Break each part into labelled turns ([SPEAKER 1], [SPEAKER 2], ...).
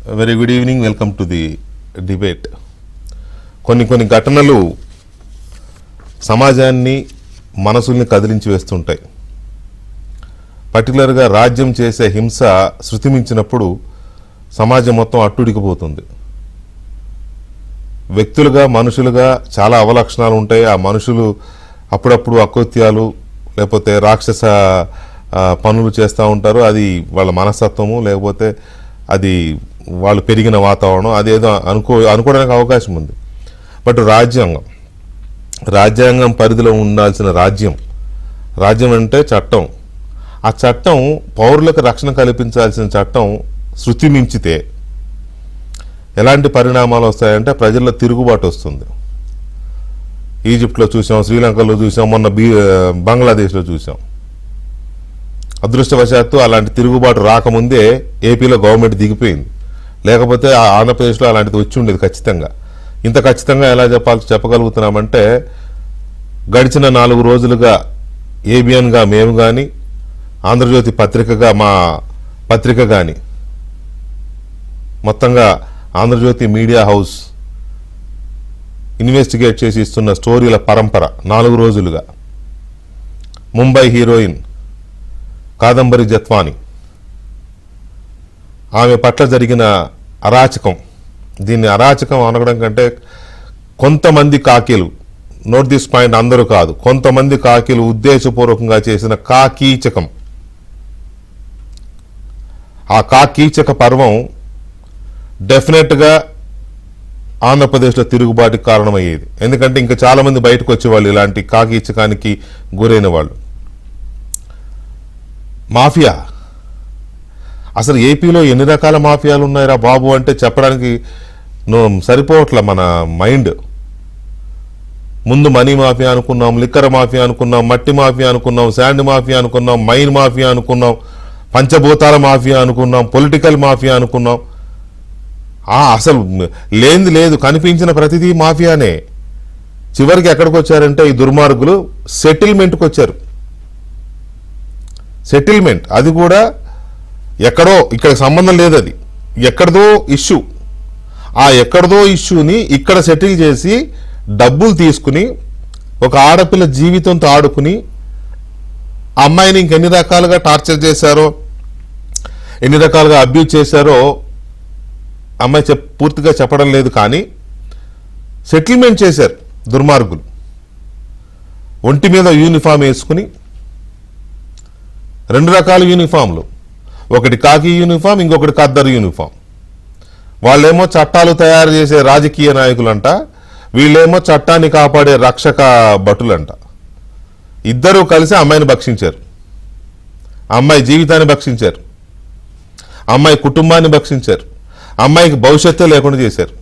[SPEAKER 1] Very good evening. Welcome to the debate. కొన్ని ఘటనలు సమాజాన్ని మనసుల్ని కదిలించి వేస్తుంటాయి. పర్టికులర్గా రాజ్యం చేసే హింస శృతిమించినప్పుడు సమాజం మొత్తం అట్టుడికిపోతుంది. వ్యక్తులుగా మనుషులుగా చాలా అవలక్షణాలు ఉంటాయి. ఆ మనుషులు అప్పుడప్పుడు అకృత్యాలు లేకపోతే రాక్షస పనులు చేస్తూ ఉంటారు. అది వాళ్ళ మనస్తత్వము, లేకపోతే అది వాళ్ళు పెరిగిన వాతావరణం, అదేదో అనుకోవడానికి అవకాశం ఉంది. బట్ రాజ్యాంగం పరిధిలో ఉండాల్సిన రాజ్యం అంటే చట్టం. ఆ చట్టం పౌరులకు రక్షణ కల్పించాల్సిన చట్టం శృతి మించితే ఎలాంటి పరిణామాలు వస్తాయంటే ప్రజల్లో తిరుగుబాటు వస్తుంది. ఈజిప్ట్లో చూసాం, శ్రీలంకలో చూసాం, మొన్న బంగ్లాదేశ్లో చూసాం. అదృష్టవశాత్తు అలాంటి తిరుగుబాటు రాకముందే ఏపీలో గవర్నమెంట్ దిగిపోయింది. లేకపోతే ఆంధ్రప్రదేశ్లో అలాంటిది వచ్చి ఉండేది ఖచ్చితంగా. ఇంత ఖచ్చితంగా ఎలా చెప్పగలుగుతున్నామంటే గడిచిన 4 రోజులుగా ఏబిఎన్గా మేము కానీ, ఆంధ్రజ్యోతి పత్రికగా మా పత్రిక కానీ, మొత్తంగా ఆంధ్రజ్యోతి మీడియా హౌస్ ఇన్వెస్టిగేట్ చేసి ఇస్తున్న స్టోరీల పరంపర 4 రోజులుగా. ముంబై హీరోయిన్ కాదంబరి జత్వాని, ఆమె పట్ల జరిగిన అరాచకం, దీన్ని అరాచకం అనడం కంటే కొంతమంది కాకీలు, నోట్ దిస్ పాయింట్, అందరూ కాదు, కొంతమంది కాకీలు ఉద్దేశపూర్వకంగా చేసిన కాకీచకం. ఆ కాకీచక పర్వం డెఫినెట్గా ఆంధ్రప్రదేశ్లో తిరుగుబాటుకి కారణమయ్యేది. ఎందుకంటే ఇంకా చాలామంది బయటకు వచ్చేవాళ్ళు ఇలాంటి కాకీచకానికి గురైన వాళ్ళు. మాఫియా, అసలు ఏపీలో ఎన్ని రకాల మాఫియాలు ఉన్నాయిరా బాబు అంటే చెప్పడానికి సరిపోవట్లే మన మైండ్. ముందు మనీ మాఫియా అనుకున్నాం, లిక్కర్ మాఫియా అనుకున్నాం, మట్టి మాఫియా అనుకున్నాం, శాండ్ మాఫియా అనుకున్నాం, మైన్ మాఫియా అనుకున్నాం, పంచభూతాల మాఫియా అనుకున్నాం, పొలిటికల్ మాఫియా అనుకున్నాం. అసలు లేనిది లేదు, కనిపించిన ప్రతిదీ మాఫియానే. చివరికి ఎక్కడికి వచ్చారంటే ఈ దుర్మార్గులు సెటిల్మెంట్కి వచ్చారు. సెటిల్మెంట్ అది కూడా ఎక్కడో, ఇక్కడ సంబంధం లేదు, అది ఎక్కడదో ఇష్యూ. ఆ ఎక్కడదో ఇష్యూని ఇక్కడ సెటిల్ చేసి డబ్బులు తీసుకుని ఒక ఆడపిల్ల జీవితంతో ఆడుకుని అమ్మాయిని ఇంకెన్ని రకాలుగా టార్చర్ చేశారో, ఎన్ని రకాలుగా అబ్యూజ్ చేశారో అమ్మాయి పూర్తిగా చెప్పడం లేదు, కానీ సెటిల్మెంట్ చేశారు దుర్మార్గులు. ఒంటి మీద యూనిఫామ్ వేసుకుని 2 రకాల యూనిఫామ్లు, ఒకటి కాకి యూనిఫామ్, ఇంకొకటి ఖద్దరు యూనిఫామ్. వాళ్ళేమో చట్టాలు తయారు చేసే రాజకీయ నాయకులంట, వీళ్ళేమో చట్టాన్ని కాపాడే రక్షక భటులంట. ఇద్దరూ కలిసి అమ్మాయిని భక్షించారు, అమ్మాయి జీవితాన్ని భక్షించారు, అమ్మాయి కుటుంబాన్ని భక్షించారు, అమ్మాయికి భవిష్యత్తే లేకుండా చేశారు.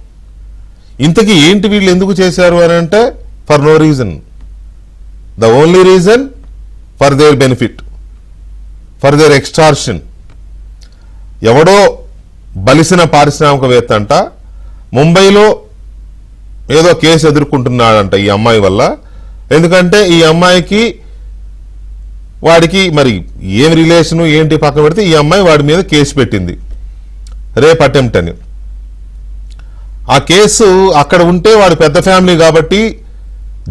[SPEAKER 1] ఇంతకీ ఏంటి వీళ్ళు ఎందుకు చేశారు అని అంటే, for no reason, the only reason for their benefit, for their extortion. ఎవడో బలిసిన పారిశ్రామికవేత్త అంట ముంబైలో ఏదో కేసు ఎదుర్కొంటున్నాడంట ఈ అమ్మాయి వల్ల. ఎందుకంటే ఈ అమ్మాయికి వాడికి మరి ఏం రిలేషను ఏంటి పక్కన పెడితే ఈ అమ్మాయి వాడి మీద కేసు పెట్టింది, రేప్ అటెంప్ట్ అని. ఆ కేసు అక్కడ ఉంటే వాడు పెద్ద ఫ్యామిలీ కాబట్టి,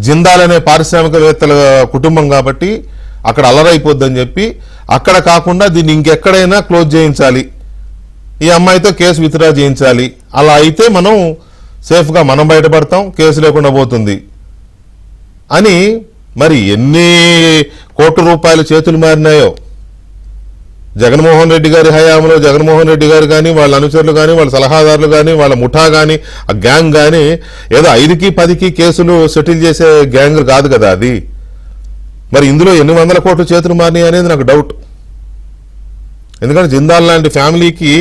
[SPEAKER 1] జిందాల్ అనే పారిశ్రామికవేత్తల కుటుంబం కాబట్టి అక్కడ అలరైపోద్దని చెప్పి అక్కడ కాకుండా దీన్ని ఇంకెక్కడైనా క్లోజ్ చేయించాలి, ఈ అమ్మాయితో కేసు విత్డ్రా చేయించాలి. అలా అయితే మనం సేఫ్గా మనం బయటపడతాం, కేసు లేకుండా పోతుంది అని మరి ఎన్ని కోట్ల రూపాయలు చేతులు మారినాయో. జగన్మోహన్ రెడ్డి గారి హయాంలో జగన్మోహన్ రెడ్డి గారు కానీ, వాళ్ళ అనుచరులు కానీ, వాళ్ళ సలహాదారులు కానీ, వాళ్ళ ముఠా కానీ, ఆ గ్యాంగ్ కానీ ఏదో 5కి 10కి కేసులు సెటిల్ చేసే గ్యాంగ్ కాదు కదా అది. మరి ఇందులో ఎన్ని వందల కోట్లు చేతులు మారినాయి అనేది నాకు డౌట్. ఎందుకంటే జిందాల్ లాంటి ఫ్యామిలీకి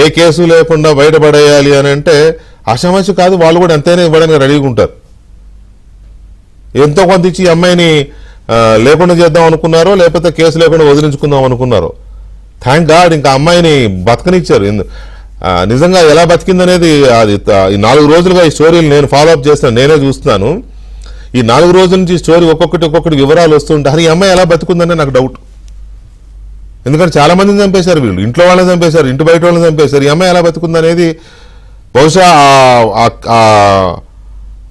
[SPEAKER 1] ఏ కేసు లేకుండా బయటపడేయాలి అని అంటే ఆషామాషి కాదు. వాళ్ళు కూడా ఎంతైనా ఇవ్వడానికి రెడీగా ఉంటారు. ఎంతో కొంత ఇచ్చి అమ్మాయిని లేకుండా చేద్దాం అనుకున్నారో, లేకపోతే కేసు లేకుండా వదిలించుకుందాం అనుకున్నారో. థ్యాంక్ గాడ్ ఇంకా అమ్మాయిని బతకనిచ్చారు. నిజంగా ఎలా బతికిందనేది అది ఈ 4 రోజులుగా ఈ స్టోరీలు నేను ఫాలోఅప్ చేస్తాను, నేనే చూస్తున్నాను. ఈ 4 రోజుల నుంచి స్టోరీ ఒక్కొక్కటి వివరాలు వస్తుంటే ఈ అమ్మాయి ఎలా బతుకుందనే నాకు డౌట్. ఎందుకంటే చాలా మందిని చంపేశారు వీళ్ళు, ఇంట్లో వాళ్ళని చంపేశారు, ఇంటి బయట వాళ్ళని చంపేశారు. ఈ అమ్మాయి ఎలా బతుకుంది అనేది బహుశా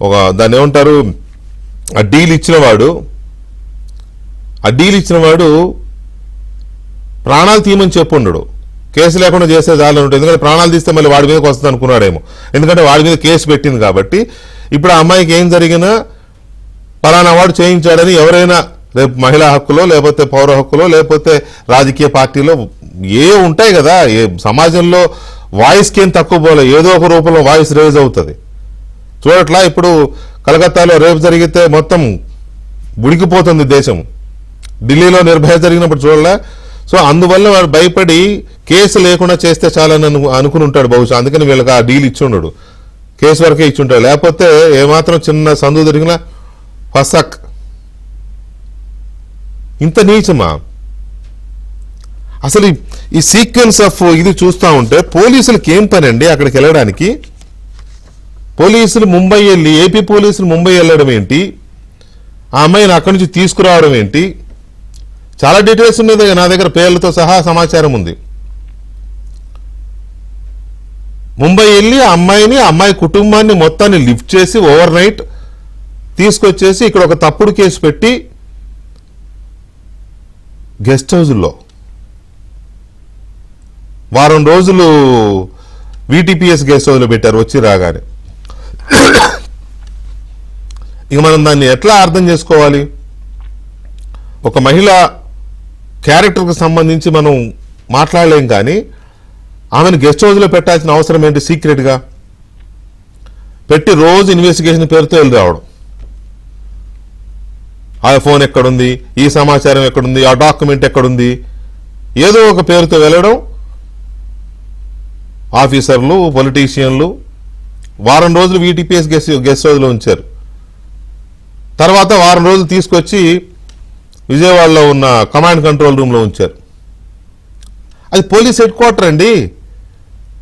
[SPEAKER 1] ఒక దాన్ని ఏమంటారు, ఆ డీల్ ఇచ్చినవాడు ప్రాణాలు తీయమని చెప్పుండడు, కేసు లేకుండా చేస్తే చాలని ఉంటుంది. ఎందుకంటే ప్రాణాలు తీస్తే మళ్ళీ వాడి మీదకి వస్తుంది అనుకున్నాడేమో, ఎందుకంటే వాడి మీద కేసు పెట్టింది కాబట్టి. ఇప్పుడు ఆ అమ్మాయికి ఏం జరిగినా పలానా వాడు చేయించాడని ఎవరైనా రేపు మహిళా హక్కులో లేకపోతే పౌర హక్కులో లేకపోతే రాజకీయ పార్టీలో ఉంటాయి కదా, ఏ సమాజంలో వాయిస్కి ఏం తక్కువ పోలే, ఏదో ఒక రూపంలో వాయిస్ రేజ్ అవుతుంది. చూడట్లా ఇప్పుడు కలకత్తాలో రేపు జరిగితే మొత్తం ఉడికిపోతుంది దేశం, ఢిల్లీలో నిర్భయ జరిగినప్పుడు చూడలే. సో అందువల్ల వాడు భయపడి కేసు లేకుండా చేస్తే చాలని అనుకుని ఉంటాడు బహుశా, అందుకని వీళ్ళకి ఆ డీల్ ఇచ్చి ఉండడు, కేసు వరకే ఇచ్చి ఉంటాడు. లేకపోతే ఏమాత్రం చిన్న సందు దొరికినా ఫసక్. ఇంత నీచమా అసలు? ఈ సీక్వెన్స్ ఆఫ్ ఇది చూస్తూ ఉంటే పోలీసులకి ఏం పని అండి అక్కడికి వెళ్ళడానికి? పోలీసులు ముంబై వెళ్ళి, ఏపీ పోలీసులు ముంబై వెళ్ళడం ఏంటి, ఆ అమ్మాయిని అక్కడి నుంచి తీసుకురావడం ఏంటి? చాలా డీటెయిల్స్ ఉన్నాయి నా దగ్గర, పేర్లతో సహా సమాచారం ఉంది. ముంబై వెళ్ళి ఆ అమ్మాయి కుటుంబాన్ని మొత్తాన్ని లిఫ్ట్ చేసి ఓవర్ నైట్ తీసుకొచ్చేసి ఇక్కడ ఒక తప్పుడు కేసు పెట్టి గెస్ట్ హౌస్లో వారం రోజులు VTPS గెస్ట్ హౌస్లో పెట్టారు వచ్చి రాగానే. ఇక మనం దాన్ని ఎట్లా అర్థం చేసుకోవాలి? ఒక మహిళ క్యారెక్టర్కి సంబంధించి మనం మాట్లాడలేం, కానీ ఆమెను గెస్ట్ హౌస్లో పెట్టాల్సిన అవసరం ఏంటి? సీక్రెట్గా పెట్టి రోజు ఇన్వెస్టిగేషన్ పేరుతో వెళ్ళి రావడం, ఆ ఫోన్ ఎక్కడుంది, ఈ సమాచారం ఎక్కడుంది, ఆ డాక్యుమెంట్ ఎక్కడుంది, ఏదో ఒక పేరుతో వెళ్ళడం. ఆఫీసర్లు, పొలిటీషియన్లు వారం రోజులు VTPS గెస్ట్ హౌస్లో ఉంచారు. తర్వాత వారం రోజులు తీసుకొచ్చి విజయవాడలో ఉన్న కమాండ్ కంట్రోల్ రూమ్లో ఉంచారు. అది పోలీస్ హెడ్ క్వార్టర్ అండి.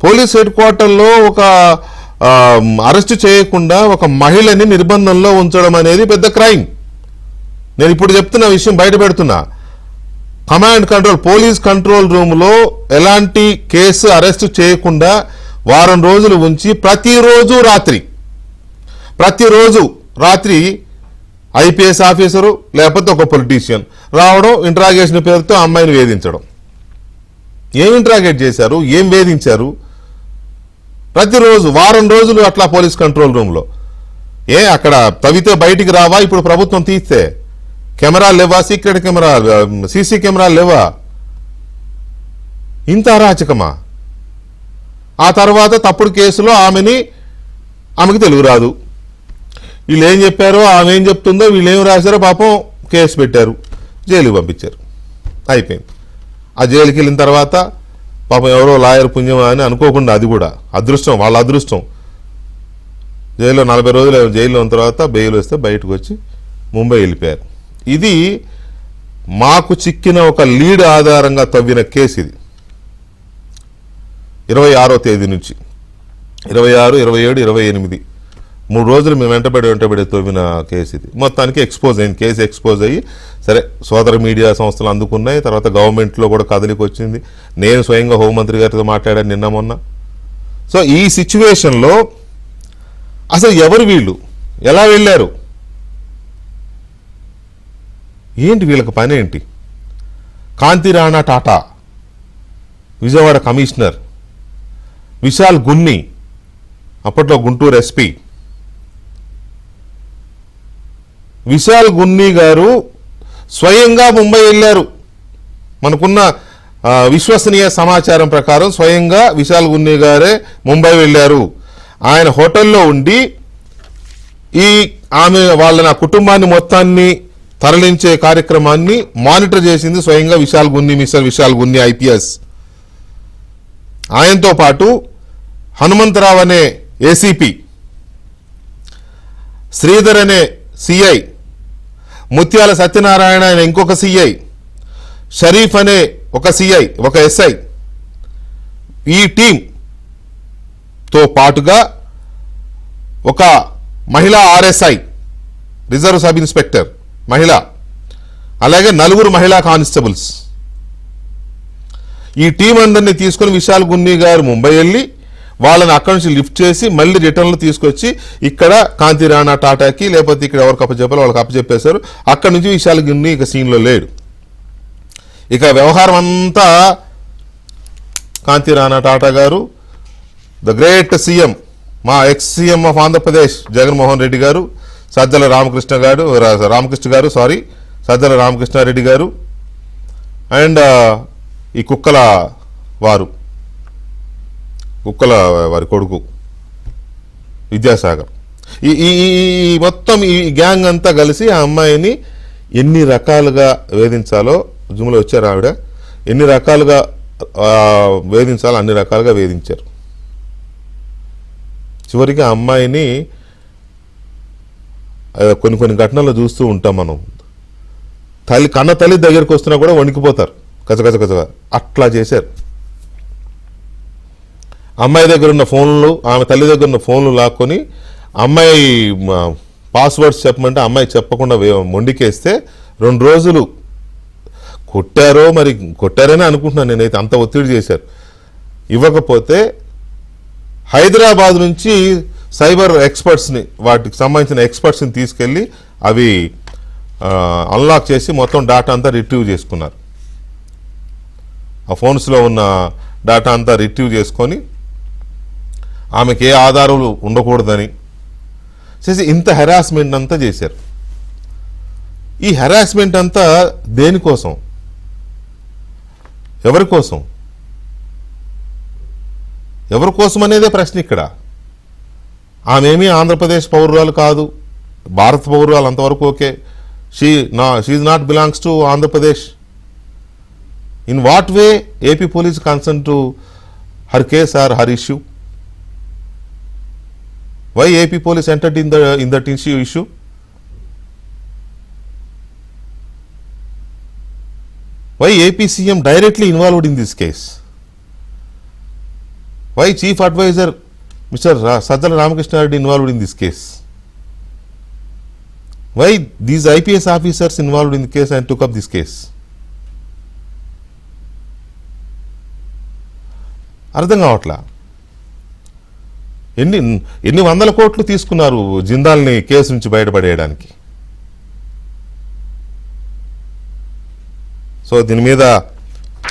[SPEAKER 1] పోలీస్ హెడ్ క్వార్టర్లో ఒక అరెస్ట్ చేయకుండా ఒక మహిళని నిర్బంధంలో ఉంచడం అనేది పెద్ద క్రైమ్. నేను ఇప్పుడు చెప్తున్న విషయం బయట పెడుతున్నా. కమాండ్ కంట్రోల్, పోలీస్ కంట్రోల్ రూమ్లో ఎలాంటి కేసు అరెస్ట్ చేయకుండా వారం రోజులు ఉంచి ప్రతిరోజు రాత్రి IPS ఆఫీసరు లేకపోతే ఒక పొలిటీషియన్ రావడం, ఇంట్రాగేషన్ పేరుతో అమ్మాయిని వేధించడం. ఏం ఇంట్రాగేట్ చేశారు, ఏం వేధించారు? ప్రతిరోజు వారం రోజులు అట్లా పోలీస్ కంట్రోల్ రూమ్లో. అక్కడ తవ్వితే బయటికి రావా? ఇప్పుడు ప్రభుత్వం తీస్తే కెమెరాలు లేవా? సీక్రెట్ కెమెరా, CC కెమెరాలు లేవా? ఇంత అరాచకమా? ఆ తర్వాత తప్పుడు కేసులో ఆమెకి తెలుగు రాదు, వీళ్ళు ఏం చెప్పారో ఆమె ఏం చెప్తుందో వీళ్ళు ఏం రాశారో పాపం కేసు పెట్టారు, జైలుకి పంపించారు, అయిపోయింది. ఆ జైలుకి వెళ్ళిన తర్వాత పాపం ఎవరో లాయర్ పుణ్యం అని అనుకోకుండా, అది కూడా అదృష్టం, వాళ్ళ అదృష్టం, జైల్లో 40 రోజులు జైల్లో ఉన్న తర్వాత బెయిల్ వస్తే బయటకు వచ్చి ముంబై వెళ్ళిపోయారు. ఇది మాకు చిక్కిన ఒక లీడ్ ఆధారంగా తవ్విన కేసు. ఇది 26వ తేదీ నుంచి 26, 27, 28 3 రోజులు మేము వెంటబడి తవ్విన కేసు ఇది. మొత్తానికి ఎక్స్పోజ్ అయింది, కేసు ఎక్స్పోజ్ అయ్యి సరే సోదర మీడియా సంస్థలు అందుకున్నాయి. తర్వాత గవర్నమెంట్లో కూడా కదలికి వచ్చింది. నేను స్వయంగా హోంమంత్రి గారితో మాట్లాడాను నిన్న మొన్న. సో ఈ సిచ్యువేషన్లో అసలు ఎవరు వీళ్ళు, ఎలా వెళ్ళారు, ఏంటి వీళ్ళకి పని ఏంటి? కాంతి రాణా టాటా, విజయవాడ కమిషనర్, విశాల్ గున్ని అప్పట్లో గుంటూరు SP, విశాల్ గున్ని గారు స్వయంగా ముంబై వెళ్ళారు. మనకున్న విశ్వసనీయ సమాచారం ప్రకారం స్వయంగా విశాల్ గున్ని గారే ముంబై వెళ్ళారు. ఆయన హోటల్లో ఉండి ఆమె వాళ్ళ కుటుంబాన్ని మొత్తాన్ని తరలించే కార్యక్రమాన్ని మానిటర్ చేసింది స్వయంగా మిస్టర్ విశాల్ గున్ని IPS. ఆయనతో పాటు హనుమంతరావు అనే ACP, శ్రీధర్ అనే CI, ముత్యాల సత్యనారాయణ అనే ఇంకొక CI, షరీఫ్ అనే ఒక CI, ఒక SI, ఈ టీంతో పాటుగా ఒక మహిళా RSI, రిజర్వ్ సబ్ ఇన్స్పెక్టర్ మహిళ, అలాగే 4 మహిళా కానిస్టేబుల్స్, ఈ టీం అందరినీ తీసుకొని విశాల్ గున్ని గారు ముంబై వెళ్ళి వాళ్ళని అక్కడి నుంచి లిఫ్ట్ చేసి మళ్ళీ రిటర్న్లో తీసుకొచ్చి ఇక్కడ కాంతి రాణా టాటాకి లేకపోతే ఇక్కడ ఎవరికి అప్పచెప్పాలో వాళ్ళకి అప్పచెప్పేశారు. అక్కడి నుంచి విశాల్ గున్ని ఇక సీన్లో లేడు. ఇక వ్యవహారం అంతా కాంతి రాణా టాటా గారు, ద గ్రేట్ సీఎం, మా ex CM of Andhra Pradesh Jaganmohan Reddy గారు, సజ్జల రామకృష్ణారెడ్డి గారు అండ్ ఈ కుక్కల వారి కొడుకు విద్యాసాగర్, ఈ మొత్తం ఈ గ్యాంగ్ అంతా కలిసి ఆ అమ్మాయిని ఎన్ని రకాలుగా వేధించాలో, జూమ్లో వచ్చారు ఆవిడ, ఎన్ని రకాలుగా వేధించాలో అన్ని రకాలుగా వేధించారు. చివరికి ఆ అమ్మాయిని కొన్ని ఘటనలు చూస్తూ ఉంటాం మనం. కన్న తల్లి దగ్గరికి వస్తున్నా కూడా వణికిపోతారు, కచకచ అట్లా చేశారు. అమ్మాయి దగ్గర ఉన్న ఫోన్లు, ఆమె తల్లి దగ్గర ఉన్న ఫోన్లు లాక్కొని అమ్మాయి పాస్వర్డ్స్ చెప్పమంటే అమ్మాయి చెప్పకుండా మొండికేస్తే 2 రోజులు కొట్టారని అనుకుంటున్నాను నేనైతే, అంత ఒత్తిడి చేశారు. ఇవ్వకపోతే హైదరాబాద్ నుంచి సైబర్ ఎక్స్పర్ట్స్ని, వాటికి సంబంధించిన ఎక్స్పర్ట్స్ని తీసుకెళ్ళి అవి అన్లాక్ చేసి మొత్తం డేటా అంతా రిట్రీవ్ చేసుకున్నారు. ఆ ఫోన్స్లో ఉన్న డేటా అంతా రిట్రీవ్ చేసుకొని ఆమెకి ఏ ఆధారాలు ఉండకూడదని చేసి ఇంత హెరాస్మెంట్ అంతా చేశారు. ఈ హెరాస్మెంట్ అంతా దేనికోసం, ఎవరి కోసం అనేదే ప్రశ్న ఇక్కడ. ఆమెమీ ఆంధ్రప్రదేశ్ పౌరురాలు కాదు, భారత పౌరురాలు అంతవరకు okay. She is not belongs to Andhra Pradesh. In what way AP police concern to her case or her issue? Why AP police entered in that issue? Why AP CM directly involved in this case? Why Chief Advisor Mr. Sajjala Ramakrishnareddy involved in this case? Why these IPS officers involved in the case and took up this case? అర్థం కావట్లా. ఎన్ని వందల కోట్లు తీసుకున్నారు జిందాల్ని case నుంచి బయటపడేయడానికి. So దీని మీద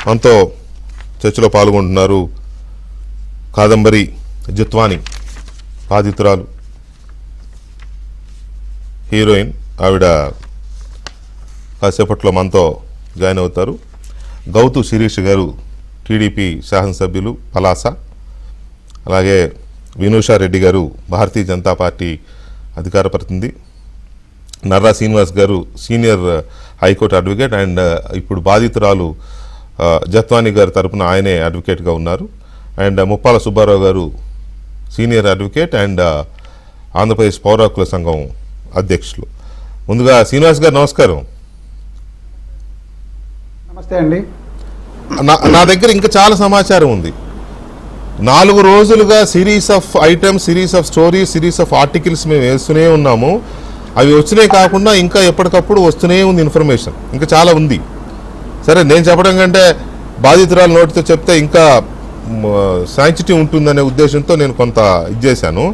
[SPEAKER 1] మనతో చర్చలో పాల్గొంటున్నారు కాదంబరి జిత్వాని, బాధితురాలు, హీరోయిన్. ఆవిడ కాసేపట్లో మనతో జాయిన్ అవుతారు. గౌతు శిరీష్ గారు, టీడీపీ శాసనసభ్యులు పలాస. అలాగే వినూషారెడ్డి గారు, భారతీయ జనతా పార్టీ అధికార ప్రతినిధి. నర్రా శ్రీనివాస్ గారు, సీనియర్ హైకోర్టు అడ్వకేట్ అండ్ ఇప్పుడు బాధితురాలు జత్వాని గారి తరపున ఆయనే అడ్వకేట్గా ఉన్నారు. అండ్ ముప్పాల సుబ్బారావు గారు, సీనియర్ అడ్వకేట్ అండ్ ఆంధ్రప్రదేశ్ పౌర హక్కుల సంఘం అధ్యక్షులు. ముందుగా శ్రీనివాస్ గారు నమస్కారం.
[SPEAKER 2] నమస్తే అండి.
[SPEAKER 1] నా దగ్గర ఇంకా చాలా సమాచారం ఉంది. 4 రోజులుగా series of items, series of stories, series of articles మేము వేస్తూనే ఉన్నాము. అవి వచ్చినాయి కాకుండా ఇంకా ఎప్పటికప్పుడు వస్తూనే ఉంది ఇన్ఫర్మేషన్, ఇంకా చాలా ఉంది. సరే, నేను చెప్పడం కంటే బాధితురాలు నోటితో చెప్తే ఇంకా సెన్సిటివ్ ఉంటుందనే ఉద్దేశంతో నేను కొంత ఇది చేశాను.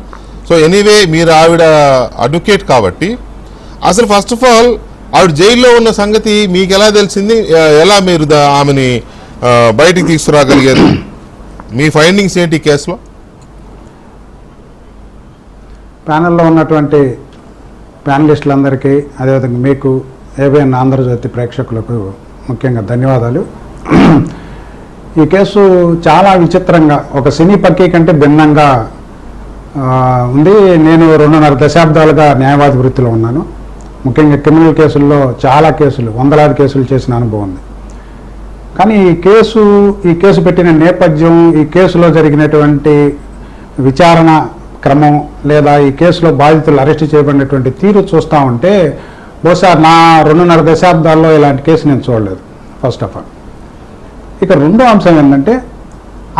[SPEAKER 1] సో ఎనీవే, మీరు ఆవిడ అడ్వకేట్ కాబట్టి అసలు ఫస్ట్ ఆఫ్ ఆల్ ఆవిడ జైల్లో ఉన్న సంగతి మీకు ఎలా తెలిసింది? ఎలా మీరు ఆమెని బయటికి తీసుకురాగలిగారు? మీ ఫైండింగ్స్ ఏంటి కేసులో?
[SPEAKER 2] ప్యానెల్లో ఉన్నటువంటి ప్యానలిస్టులందరికీ, అదేవిధంగా మీకు, ఏబిఎన్ ఆంధ్రజ్యోతి ప్రేక్షకులకు ముఖ్యంగా ధన్యవాదాలు. ఈ కేసు చాలా విచిత్రంగా, ఒక సినీ పక్కీ కంటే భిన్నంగా ఉంది. నేను 2.5 దశాబ్దాలుగా న్యాయవాది వృత్తిలో ఉన్నాను. ముఖ్యంగా క్రిమినల్ కేసుల్లో చాలా కేసులు, వందలాది కేసులు చేసిన అనుభవం ఉంది. కానీ ఈ కేసు పెట్టిన నేపథ్యం, ఈ కేసులో జరిగినటువంటి విచారణ క్రమం, లేదా ఈ కేసులో బాధితులు అరెస్ట్ చేయబడినటువంటి తీరు చూస్తూ ఉంటే బహుశా నా 2.5 దశాబ్దాల్లో ఇలాంటి కేసు నేను చూడలేదు, ఫస్ట్ ఆఫ్ ఆల్. ఇక రెండో అంశం ఏంటంటే,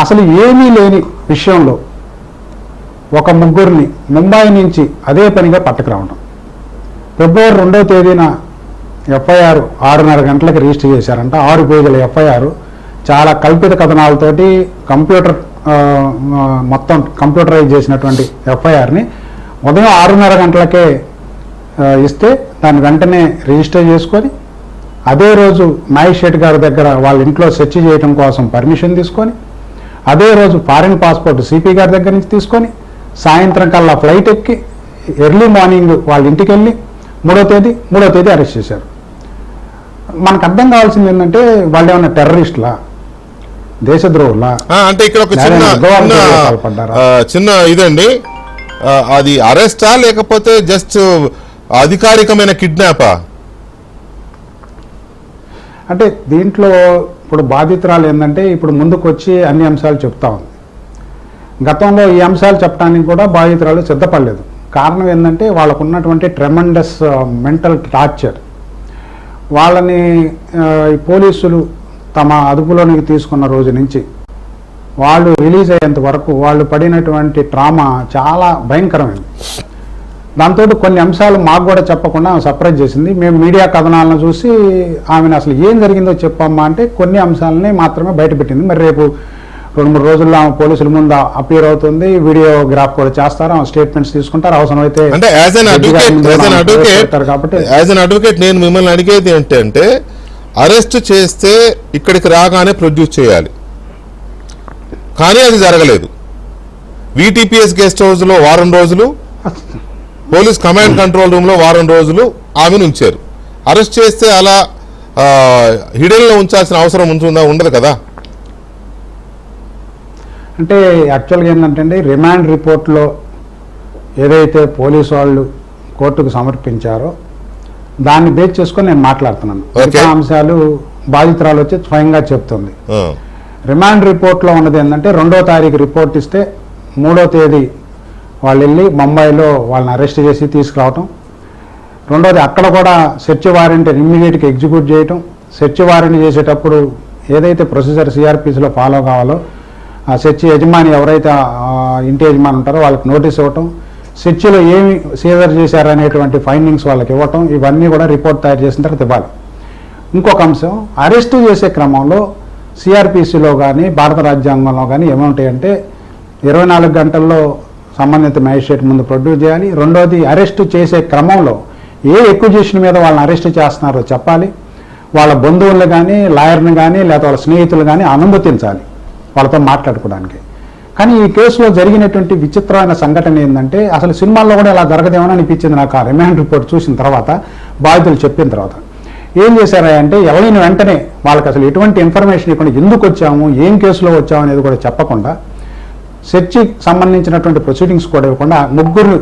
[SPEAKER 2] అసలు ఏమీ లేని విషయంలో ఒక ముగ్గురిని ముంబై నుంచి అదే పనిగా పట్టుకురావడం. ఫిబ్రవరి 2వ తేదీన ఎఫ్ఐఆర్ 6:30 గంటలకు రిజిస్టర్ చేశారంట. 6 పేజీల ఎఫ్ఐఆర్ చాలా కల్పిత కథనాలతోటి మొత్తం కంప్యూటరైజ్ చేసినటువంటి ఎఫ్ఐఆర్ని ఉదయం 6:30 గంటలకే ఇస్తే దాన్ని వెంటనే రిజిస్టర్ చేసుకొని అదే రోజు మ్యాజిస్ట్రేట్ గారి దగ్గర వాళ్ళ ఇంట్లో సెర్చ్ చేయడం కోసం పర్మిషన్ తీసుకొని అదే రోజు ఫారిన్ పాస్పోర్ట్ సిపి గారి దగ్గర నుంచి తీసుకొని సాయంత్రం కల్లా ఫ్లైట్ ఎక్కి ఎర్లీ మార్నింగ్ వాళ్ళ ఇంటికి వెళ్ళి 3వ తేదీ అరెస్ట్ చేశారు. మనకు అర్థం కావాల్సింది ఏంటంటే వాళ్ళు ఏమన్నా టెర్రరిస్టులా, దేశద్రోహులా,
[SPEAKER 1] అంటే ఇక్కడ ఒక చిన్న ఇదండి, అది అరెస్టా లేకపోతే జస్ట్ అధికారికమైన కిడ్నాపా?
[SPEAKER 2] అంటే దీంట్లో ఇప్పుడు బాధితురాలు ఏంటంటే ఇప్పుడు ముందుకు వచ్చి అన్ని అంశాలు చెప్తా ఉంది. గతంలో ఈ అంశాలు చెప్పడానికి కూడా బాధితురాలు సిద్ధపడలేదు. కారణం ఏంటంటే వాళ్ళకు ఉన్నటువంటి ట్రెమండస్ మెంటల్ టార్చర్. వాళ్ళని ఈ పోలీసులు తమ అదుపులోనికి తీసుకున్న రోజు నుంచి వాళ్ళు రిలీజ్ అయ్యేంత వరకు వాళ్ళు పడినటువంటి ట్రామా చాలా భయంకరమైంది. దాంతో కొన్ని అంశాలు మాకు కూడా చెప్పకుండా సర్ప్రైజ్ చేసింది. మేము మీడియా కథనాలను చూసి ఆమెను అసలు ఏం జరిగిందో చెప్పమ్మా అంటే కొన్ని అంశాలని మాత్రమే బయటపెట్టింది. మరి రేపు 2-3 రోజుల్లో ఆమె పోలీసుల ముందు అపియర్ అవుతుంది, వీడియోగ్రాఫ్ కూడా చేస్తారు, ఆమె స్టేట్మెంట్స్ తీసుకుంటారు. అవసరమైతే
[SPEAKER 1] అంటే యాజ్ అన్ అడ్వకేట్ నేను మిమ్మల్ని అడిగేది ఏంటంటే అరెస్ట్ చేస్తే ఇక్కడికి రాగానే ప్రొడ్యూస్ చేయాలి, కానీ అది జరగలేదు. విటిపిఎస్ గెస్ట్ హౌస్ లో 1 వారం రోజులు, పోలీస్ కమాండ్ కంట్రోల్ రూమ్ లో 1 వారం రోజులు ఆమెను ఉంచారు. అరెస్ట్ చేస్తే అలా హిడెన్ లో ఉంచాల్సిన అవసరం ఉంటుందా? ఉండదు కదా.
[SPEAKER 2] అంటే యాక్చువల్గా ఏంటంటే రిమాండ్ రిపోర్ట్లో ఏదైతే పోలీసు వాళ్ళు కోర్టుకు సమర్పించారో దాన్ని బేస్ చేసుకొని నేను మాట్లాడుతున్నాను. అంశాలు బాధితురాలు వచ్చి స్వయంగా చెప్తుంది. రిమాండ్ రిపోర్ట్లో ఉన్నది ఏంటంటే 2వ తారీఖు రిపోర్ట్ ఇస్తే 3వ తేదీ వాళ్ళు వెళ్ళి ముంబైలో వాళ్ళని అరెస్ట్ చేసి తీసుకురావటం. 2వది అక్కడ కూడా సెర్చ్ వారెంట్ ఇమ్మీడియట్గా ఎగ్జిక్యూట్ చేయటం. సెర్చ్ వారెంట్ చేసేటప్పుడు ఏదైతే ప్రొసీజర్ సిఆర్పిసిలో ఫాలో కావాలో ఆ సెర్చ్ యజమాని ఎవరైతే ఇంటి యజమాని ఉంటారో వాళ్ళకి నోటీస్ ఇవ్వటం, సెర్చ్లో ఏమి సీజర్ చేశారనేటువంటి ఫైండింగ్స్ వాళ్ళకి ఇవ్వటం, ఇవన్నీ కూడా రిపోర్ట్ తయారు చేసిన తర్వాత ఇవ్వాలి. ఇంకొక అంశం, అరెస్టు చేసే క్రమంలో సిఆర్పిసిలో కానీ భారత రాజ్యాంగంలో కానీ ఏముంటాయంటే 24 గంటల్లో సంబంధిత మ్యాజిస్ట్రేట్ ముందు ప్రొడ్యూస్ చేయాలి. 2వది అరెస్టు చేసే క్రమంలో ఏ ఎక్విజిషన్ మీద వాళ్ళని అరెస్టు చేస్తున్నారో చెప్పాలి. వాళ్ళ బంధువులను కానీ లాయర్ని కానీ లేదా వాళ్ళ స్నేహితులు కానీ అనుమతించాలి వాళ్ళతో మాట్లాడుకోవడానికి. కానీ ఈ కేసులో జరిగినటువంటి విచిత్రమైన సంఘటన ఏంటంటే అసలు సినిమాల్లో కూడా ఇలా జరగదేమని అనిపించింది నాకు. ఆ రిమాండ్ రిపోర్ట్ చూసిన తర్వాత బాధితులు చెప్పిన తర్వాత ఏం చేశారంటే ఎవరైనా వెంటనే వాళ్ళకి అసలు ఎటువంటి ఇన్ఫర్మేషన్ ఇవ్వకుండా ఎందుకు వచ్చాము, ఏం కేసులో వచ్చాము అనేది కూడా చెప్పకుండా, సెర్చ్కి సంబంధించినటువంటి ప్రొసీడింగ్స్ కూడా ఇవ్వకుండా 3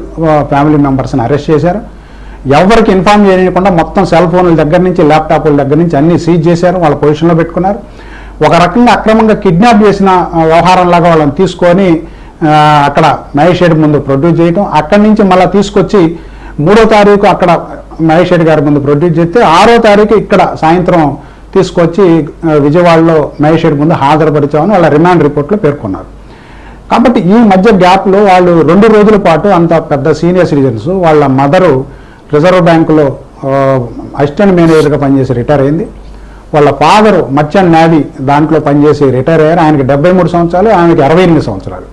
[SPEAKER 2] ఫ్యామిలీ మెంబర్స్ని అరెస్ట్ చేశారు. ఎవరికి ఇన్ఫార్మ్ చేయకుండా మొత్తం సెల్ ఫోన్ల దగ్గర నుంచి ల్యాప్టాప్ల దగ్గర నుంచి అన్ని సీజ్ చేశారు, వాళ్ళ పొజిషన్లో పెట్టుకున్నారు. ఒక రకంగా అక్రమంగా కిడ్నాప్ చేసిన వ్యవహారంలాగా వాళ్ళని తీసుకొని అక్కడ మ్యాజిస్ట్రేట్ ముందు ప్రొడ్యూస్ చేయటం, అక్కడి నుంచి మళ్ళీ తీసుకొచ్చి 3వ తారీఖు అక్కడ మ్యాజిస్ట్రేట్ గారి ముందు ప్రొడ్యూస్ చేస్తే 6వ తారీఖు ఇక్కడ సాయంత్రం తీసుకొచ్చి విజయవాడలో మ్యాజిస్ట్రేట్ ముందు హాజరుపరిచామని వాళ్ళ రిమాండ్ రిపోర్ట్లో పేర్కొన్నారు. కాబట్టి ఈ మధ్య గ్యాప్లో వాళ్ళు 2 రోజుల పాటు అంత పెద్ద సీనియర్ సిటిజన్స్, వాళ్ళ మదరు రిజర్వ్ బ్యాంకులో అసిస్టెంట్ మేనేజర్గా పనిచేసి రిటైర్ అయింది, వాళ్ళ ఫాదరు మర్చెంట్ నేవీ దాంట్లో పనిచేసి రిటైర్ అయ్యారు. ఆయనకి 73 సంవత్సరాలు, ఆమెకి 68 సంవత్సరాలు.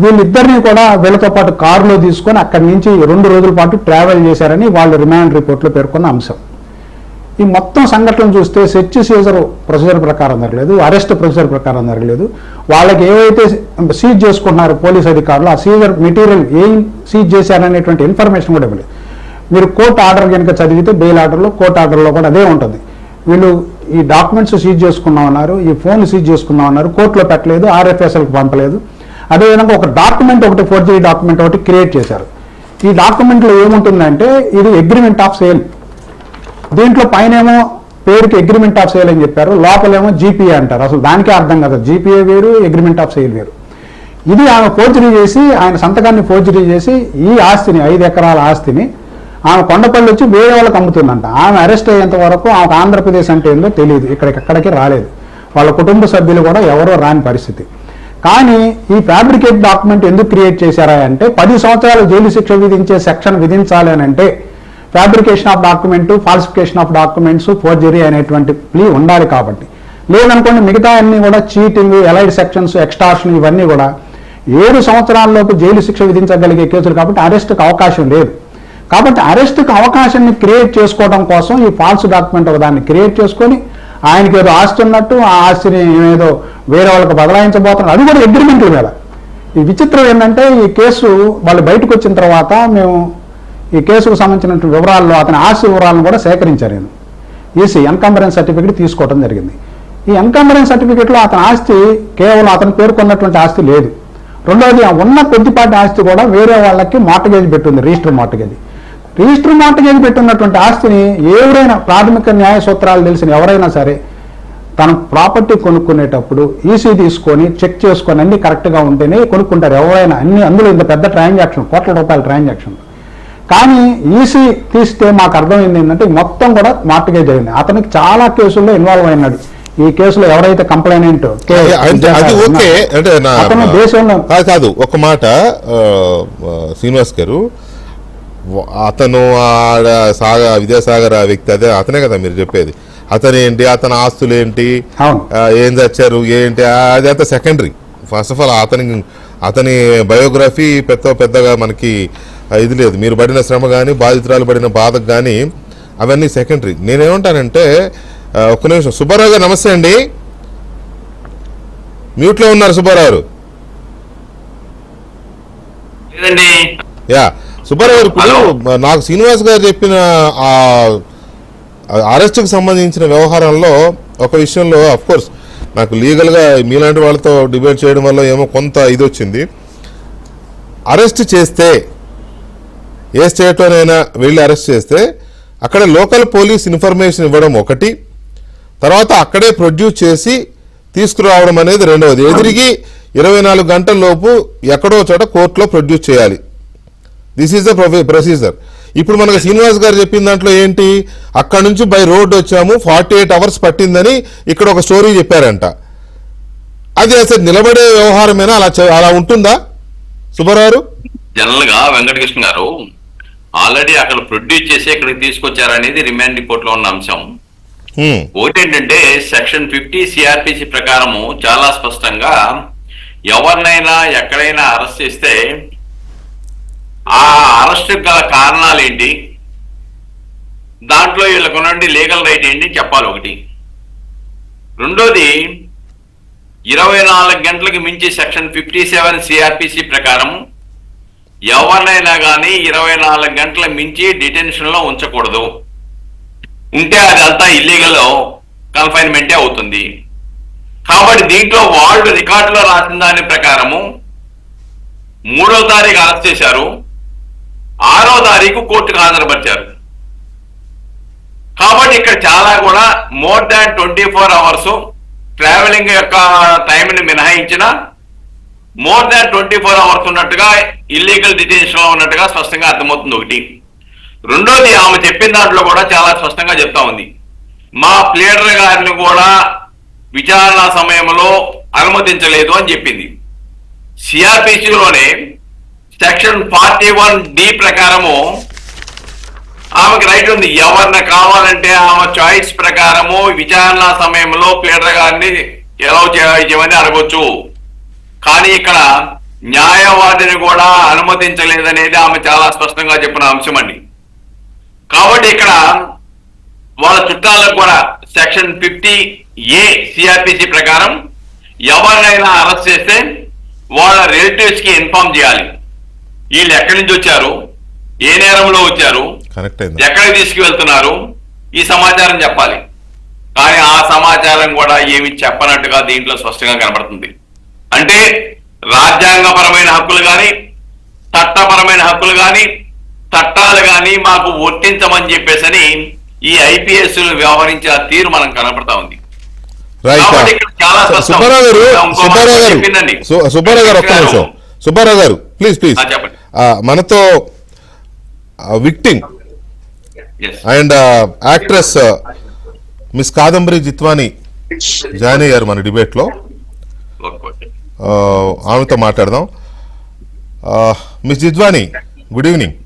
[SPEAKER 2] వీళ్ళిద్దరిని కూడా వీళ్ళతో పాటు కారులో తీసుకొని అక్కడి నుంచి 2 రోజుల పాటు ట్రావెల్ చేశారని వాళ్ళు రిమాండ్ రిపోర్ట్లో పేర్కొన్న అంశం. ఈ మొత్తం సంఘటనలు చూస్తే సెర్చ్ సీజర్ ప్రొసీజర్ ప్రకారం జరగలేదు, అరెస్ట్ ప్రొసీజర్ ప్రకారం జరగలేదు. వాళ్ళకి ఏవైతే సీజ్ చేసుకుంటున్నారు పోలీస్ అధికారులు, ఆ సీజర్ మెటీరియల్ ఏం సీజ్ చేశారనేటువంటి ఇన్ఫర్మేషన్ కూడా ఇవ్వలేదు. మీరు కోర్టు ఆర్డర్ కనుక చదివితే బెయిల్ ఆర్డర్లో, కోర్టు ఆర్డర్లో కూడా అదే ఉంటుంది. వీళ్ళు ఈ డాక్యుమెంట్స్ సీజ్ చేసుకున్నామన్నారు, ఈ ఫోన్ సీజ్ చేసుకున్నామన్నారు, కోర్టులో పెట్టలేదు, RFSLకి పంపలేదు. అదేవిధంగా ఒక డాక్యుమెంట్ ఒకటి, ఫోర్జరీ డాక్యుమెంట్ ఒకటి క్రియేట్ చేశారు. ఈ డాక్యుమెంట్లో ఏముంటుందంటే ఇది అగ్రిమెంట్ ఆఫ్ సేల్. దీంట్లో పైనేమో పేరుకి అగ్రిమెంట్ ఆఫ్ సేల్ అని చెప్పారు, లోపలేమో GPA అంటారు. అసలు దానికే అర్థం కదా, GPA వేరు, అగ్రిమెంట్ ఆఫ్ సేల్ వేరు. ఇది ఆమె ఫోర్జరీ చేసి, ఆయన సంతకాన్ని ఫోర్జరీ చేసి ఈ ఆస్తిని 5 ఎకరాల ఆస్తిని ఆమె కొండపల్లి వచ్చి వేరే వాళ్ళకి అమ్ముతుందంట. ఆమె అరెస్ట్ అయ్యేంత వరకు ఆమెకు ఆంధ్రప్రదేశ్ అంటే ఏందో తెలియదు, ఇక్కడికి రాలేదు. వాళ్ళ కుటుంబ సభ్యులు కూడా ఎవరో రాని పరిస్థితి. కానీ ఈ ఫ్యాబ్రికేట్ డాక్యుమెంట్ ఎందుకు క్రియేట్ చేశారా అంటే 10 సంవత్సరాలు జైలు శిక్ష విధించే సెక్షన్ విధించాలి అని అంటే fabrication of document, falsification of documents, forgery అనేటువంటి ప్లీ ఉండాలి. కాబట్టి లేదనుకోండి మిగతా అన్ని కూడా చీటింగ్, ఎలైడ్ సెక్షన్స్, ఎక్స్టార్షన్ ఇవన్నీ కూడా 7 సంవత్సరాల్లోపు జైలు శిక్ష విధించగలిగే కేసులు కాబట్టి అరెస్ట్కి అవకాశం లేదు. కాబట్టి అరెస్ట్కి అవకాశాన్ని క్రియేట్ చేసుకోవడం కోసం ఈ ఫాల్స్ డాక్యుమెంట్ ఒక దాన్ని క్రియేట్ చేసుకొని ఆయనకి ఏదో ఆస్తి ఉన్నట్టు ఆ ఆస్తిని ఏదో వేరే వాళ్ళకి బదలాయించబోతున్నారు, అది కూడా అగ్రిమెంట్ల మీద. ఈ విచిత్రం ఏంటంటే ఈ కేసు వాళ్ళు బయటకు వచ్చిన తర్వాత మేము ఈ కేసుకు సంబంధించిన వివరాల్లో అతని ఆస్తి వివరాలను కూడా సేకరించారు. నేను ఈసీ ఎన్కంబరెన్స్ సర్టిఫికేట్ తీసుకోవడం జరిగింది. ఈ ఎన్కంబరెన్స్ సర్టిఫికేట్లో అతని ఆస్తి కేవలం అతను పేర్కొన్నటువంటి ఆస్తి లేదు. రెండవది ఉన్న కొద్దిపాటి ఆస్తి కూడా వేరే వాళ్ళకి మార్టగేజ్ పెట్టుంది, రిజిస్టర్ మార్టగేజ్ పెట్టున్నటువంటి ఆస్తిని ఎవరైనా ప్రాథమిక న్యాయ సూత్రాలు తెలిసిన ఎవరైనా సరే తన ప్రాపర్టీ కొనుక్కునేటప్పుడు ఈసీ తీసుకొని చెక్ చేసుకొని అన్ని కరెక్ట్గా ఉంటేనే కొనుక్కుంటారు ఎవరైనా. అన్ని అందులో ఇంత పెద్ద ట్రాన్సాక్షన్, కోట్ల రూపాయల ట్రాన్సాక్షన్. కానీ ఈసీ తీస్తే మాకు అర్థమైంది ఏంటంటే మొత్తం కూడా మార్టగేజ్ అయింది. అతనికి చాలా కేసుల్లో ఇన్వాల్వ్ అయినాడు. ఈ కేసులో ఎవరైతే కంప్లైనెంట్ అతను దేశంలో
[SPEAKER 1] కాదు. ఒక మాట శ్రీనివాస్ గారు, అతను విద్యాసాగర్ ఆ వ్యక్తి అదే అతనే కదా మీరు చెప్పేది. అతనేంటి, అతని ఆస్తులు ఏంటి, ఏం తెచ్చారు ఏంటి, అది అంతా సెకండరీ. ఫస్ట్ ఆఫ్ ఆల్ అతని బయోగ్రఫీ పెద్దగా మనకి ఇది లేదు. మీరు పడిన శ్రమ కానీ బాధితురాలు పడిన బాధకు కానీ అవన్నీ సెకండరీ. నేనేమంటానంటే ఒక్క నిమిషం. సుబ్బారావు గారు నమస్తే అండి, మ్యూట్లో ఉన్నారు సుబ్బారావు. యా సుబ్బారావు గారు, ఇప్పుడు నాకు శ్రీనివాస్ గారు చెప్పిన ఆ అరెస్ట్కి సంబంధించిన వ్యవహారంలో ఒక విషయంలో అఫ్కోర్స్ నాకు లీగల్గా మీలాంటి వాళ్ళతో డిబేట్ చేయడం వల్ల ఏమో కొంత ఇది వచ్చింది. అరెస్ట్ చేస్తే ఏ స్టేట్లోనైనా వెళ్ళి అరెస్ట్ చేస్తే అక్కడ లోకల్ పోలీస్ ఇన్ఫర్మేషన్ ఇవ్వడం ఒకటి, తర్వాత అక్కడే ప్రొడ్యూస్ చేసి తీసుకురావడం అనేది రెండవది. ఎదిరిగి 24 గంటల లోపు ఎక్కడో చోట కోర్టులో ప్రొడ్యూస్ చేయాలి. This is the procedure. ఇప్పుడు మనకు శ్రీనివాస్ గారు చెప్పిన దాంట్లో ఏంటి, అక్కడ నుంచి బై రోడ్ వచ్చాము 48 అవర్స్ పట్టిందని ఇక్కడ ఒక స్టోరీ చెప్పారంట. అది అసలు నిలబడే వ్యవహారమేనా? అలా ఉంటుందా సుబ్బారావు?
[SPEAKER 3] జనరల్ గా వెంకటకృష్ణ గారు ఆల్రెడీ అక్కడ ప్రొడ్యూస్ చేసి ఇక్కడికి తీసుకొచ్చారనేది రిమాండ్ రిపోర్ట్ లో ఉన్న అంశం. ఒకటి ఏంటంటే సెక్షన్ 50 సిఆర్పిసి ప్రకారము చాలా స్పష్టంగా ఎవరినైనా ఎక్కడైనా అరెస్ట్ చేస్తే ఆ అరెస్ట్ గల కారణాలు ఏంటి, దాంట్లో వీళ్ళకు ఉన్నటువంటి లీగల్ రైట్ ఏంటి చెప్పాలి ఒకటి. రెండోది 24 గంటలకు మించి సెక్షన్ 57 సిఆర్పిసి ప్రకారం ఎవరినైనా కానీ 24 గంటల మించి డిటెన్షన్ లో ఉంచకూడదు. ఉంటే అదంతా ఇల్లీగల్ కన్ఫైన్మెంటే అవుతుంది. కాబట్టి దీంట్లో వాళ్ళు రికార్డులో రాసిన దాని ప్రకారము 3వ తారీఖు అరెస్ట్ చేశారు, 6వ తారీఖు కోర్టుకు హాజరుపరిచారు. కాబట్టి ఇక్కడ చాలా కూడా మోర్ దాన్ 24 అవర్స్ ట్రావెలింగ్ యొక్క టైంని మినహాయించిన మోర్ దాన్ 24 అవర్స్ ఉన్నట్టుగా ఇల్లీగల్ డిటెన్షన్ లో ఉన్నట్టుగా స్పష్టంగా అర్థమవుతుంది ఒకటి. రెండోది ఆమె చెప్పిన దాంట్లో కూడా చాలా స్పష్టంగా చెప్తా ఉంది, మా ప్లేడర్ గారిని కూడా విచారణ సమయంలో అనుమతించలేదు అని చెప్పింది. సిఆర్పిసిలోనే సెక్షన్ 41D ప్రకారము ఆమెకు రైట్ ఉంది, ఎవరిని కావాలంటే ఆమె చాయిస్ ప్రకారము విచారణ సమయంలో ప్లేడర్ గారిని ఎలా చేయమని అడగొచ్చు. కానీ ఇక్కడ న్యాయవాదిని కూడా అనుమతించలేదనేది ఆమె చాలా స్పష్టంగా చెప్పిన అంశం అండి. కాబట్టి ఇక్కడ వాళ్ళ చుట్టాలకు కూడా సెక్షన్ 50A సిఆర్పిసి ప్రకారం ఎవరినైనా అరెస్ట్ చేస్తే వాళ్ళ రిలేటివ్స్ కి ఇన్ఫార్మ్ చేయాలి. వీళ్ళు ఎక్కడి నుంచి వచ్చారు, ఏ నేరంలో వచ్చారు, ఎక్కడికి తీసుకువెళ్తున్నారు, ఈ సమాచారం చెప్పాలి. కానీ ఆ సమాచారం కూడా ఏమి చెప్పనట్టుగా దీంట్లో స్పష్టంగా కనబడుతుంది. అంటే రాజ్యాంగపరమైన హక్కులు కానీ చట్టపరమైన హక్కులు కానీ చట్టాలు కానీ మాకు వర్తించమని చెప్పేసని ఈ ఐపీఎస్ వ్యవహరించిన తీరు మనం కనపడతా ఉంది.
[SPEAKER 1] సుబ్బారావు గారు ప్లీజ్ మనతో victim and actress miss Kadambari Jethwani join అయ్యారు మన డిబేట్ లో. ఆమెతో మాట్లాడదాం. Miss Jethwani, good evening.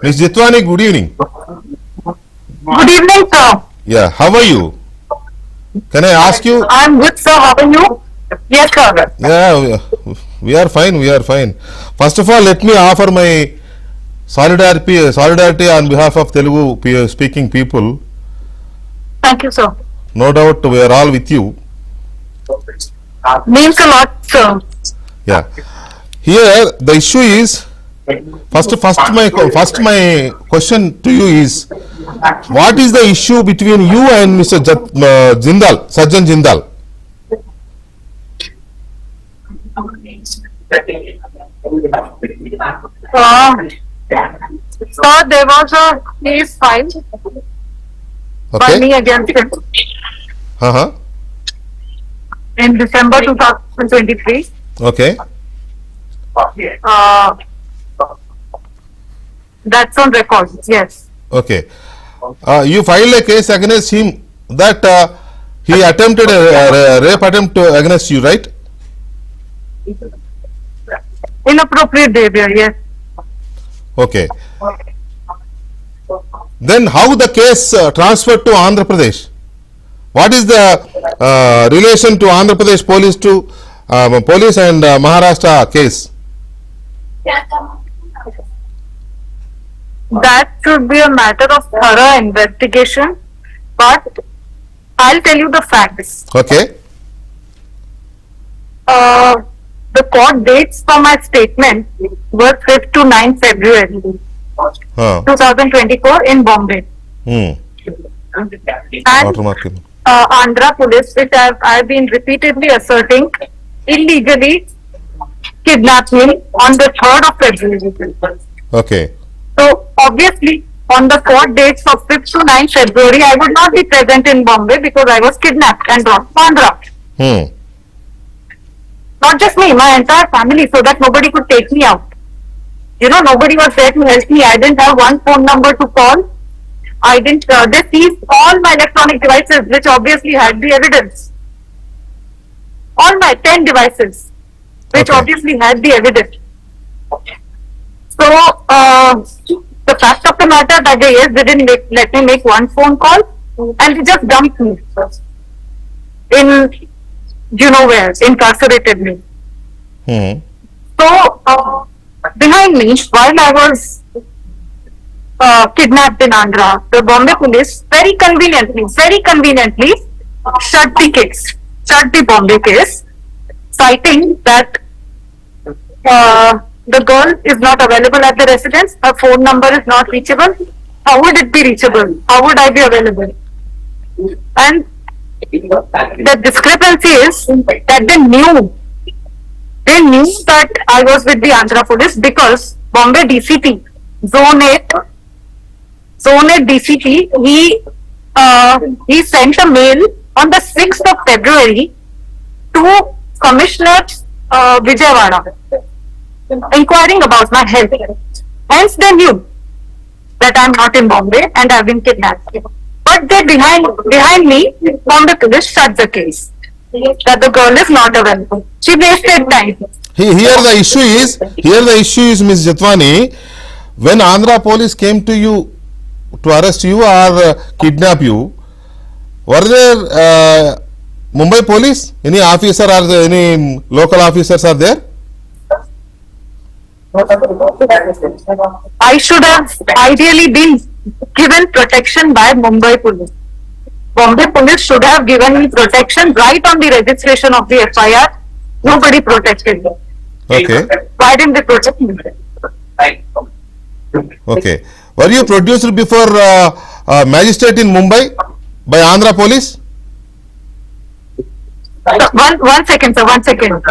[SPEAKER 1] Miss Jethwani, good evening.
[SPEAKER 4] Good evening, sir.
[SPEAKER 1] Yeah, how are you? Can I ask you?
[SPEAKER 4] I'm good, sir. How are you? Yes, sir.
[SPEAKER 1] Yeah, we are fine. We are fine. First of all, let me offer my solidarity on behalf of Telugu speaking people.
[SPEAKER 4] Thank you, sir.
[SPEAKER 1] No doubt, we are all with you.
[SPEAKER 4] Means a lot, sir.
[SPEAKER 1] Yeah. Here, the issue is first my question to you is, what is the issue between you and Mr. Jindal, Sajjan Jindal?
[SPEAKER 4] Sir, there was a case filed by
[SPEAKER 1] Okay.
[SPEAKER 4] me against him
[SPEAKER 1] Uh-huh.
[SPEAKER 4] in December 2023.
[SPEAKER 1] Okay.
[SPEAKER 4] Uh, that's on record. Yes.
[SPEAKER 1] Okay. You filed a case against him that he attempted a rape attempt against you, right?
[SPEAKER 4] Inappropriate behavior. Yes.
[SPEAKER 1] Okay. Then how the case transferred to Andhra Pradesh? What is the relation to Andhra Pradesh police and Maharashtra case?
[SPEAKER 4] That should be a matter of thorough investigation. But I'll tell you the facts.
[SPEAKER 1] Okay.
[SPEAKER 4] The court dates for my statement were 5th to 9th February
[SPEAKER 1] Huh.
[SPEAKER 4] 2024 in Bombay.
[SPEAKER 1] Hmm.
[SPEAKER 4] And
[SPEAKER 1] Watermark.
[SPEAKER 4] Andhra Police, which I've been repeatedly asserting, illegally kidnapped me on the 3rd of February.
[SPEAKER 1] Okay.
[SPEAKER 4] So obviously, on the court dates of 5th to 9th February, I would not be present in Bombay because I was kidnapped and brought to Andhra.
[SPEAKER 1] Hmm.
[SPEAKER 4] Not just me, my entire family, so that nobody could take me out. You know, nobody was there to help me. I didn't have one phone number to call. I didn't, they seized all my electronic devices, which obviously had the evidence. All my 10 devices, which
[SPEAKER 1] Okay.
[SPEAKER 4] obviously had the evidence. So, the fact of the matter that they didn't let me make one phone call, and they just dumped me in, you know where, incarcerated me.
[SPEAKER 1] Hmm.
[SPEAKER 4] So, behind me, while I was kidnapped in Andhra, the Bombay police very conveniently shut the Bombay case, citing that the girl is not available at the residence, her phone number is not reachable. How would it be reachable? How would I be available? And the discrepancy is that they knew that I was with the Andhra police because Bombay DCP, Zone 8 DCP, he sent a mail on the 6th of February to Commissioner Vijayawada inquiring about my health. Hence they knew that I'm not in Bombay and I've been kidnapped. But they behind me, Bombay police shut the case. That the girl is not available. She wasted time.
[SPEAKER 1] Here the issue is Ms. Jatwani, when Andhra police came to you to arrest you or kidnap you, were there Mumbai police, any officer or any local officers are there?
[SPEAKER 4] I should have ideally been given protection by Mumbai police. Bombay police should have given me protection right on the registration of the FIR. Nobody protected me.
[SPEAKER 1] Okay.
[SPEAKER 4] Why didn't they protect me?
[SPEAKER 1] Okay. Were you produced before magistrate in Mumbai by Andhra police?
[SPEAKER 4] One second, sir. 1 second.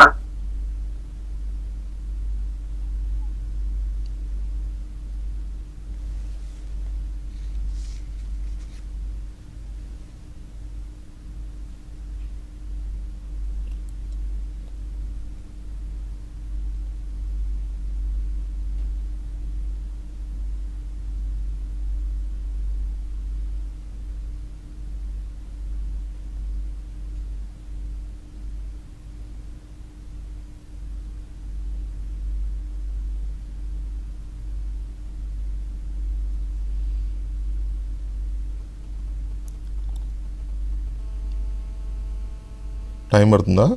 [SPEAKER 1] Time పడుతుందా?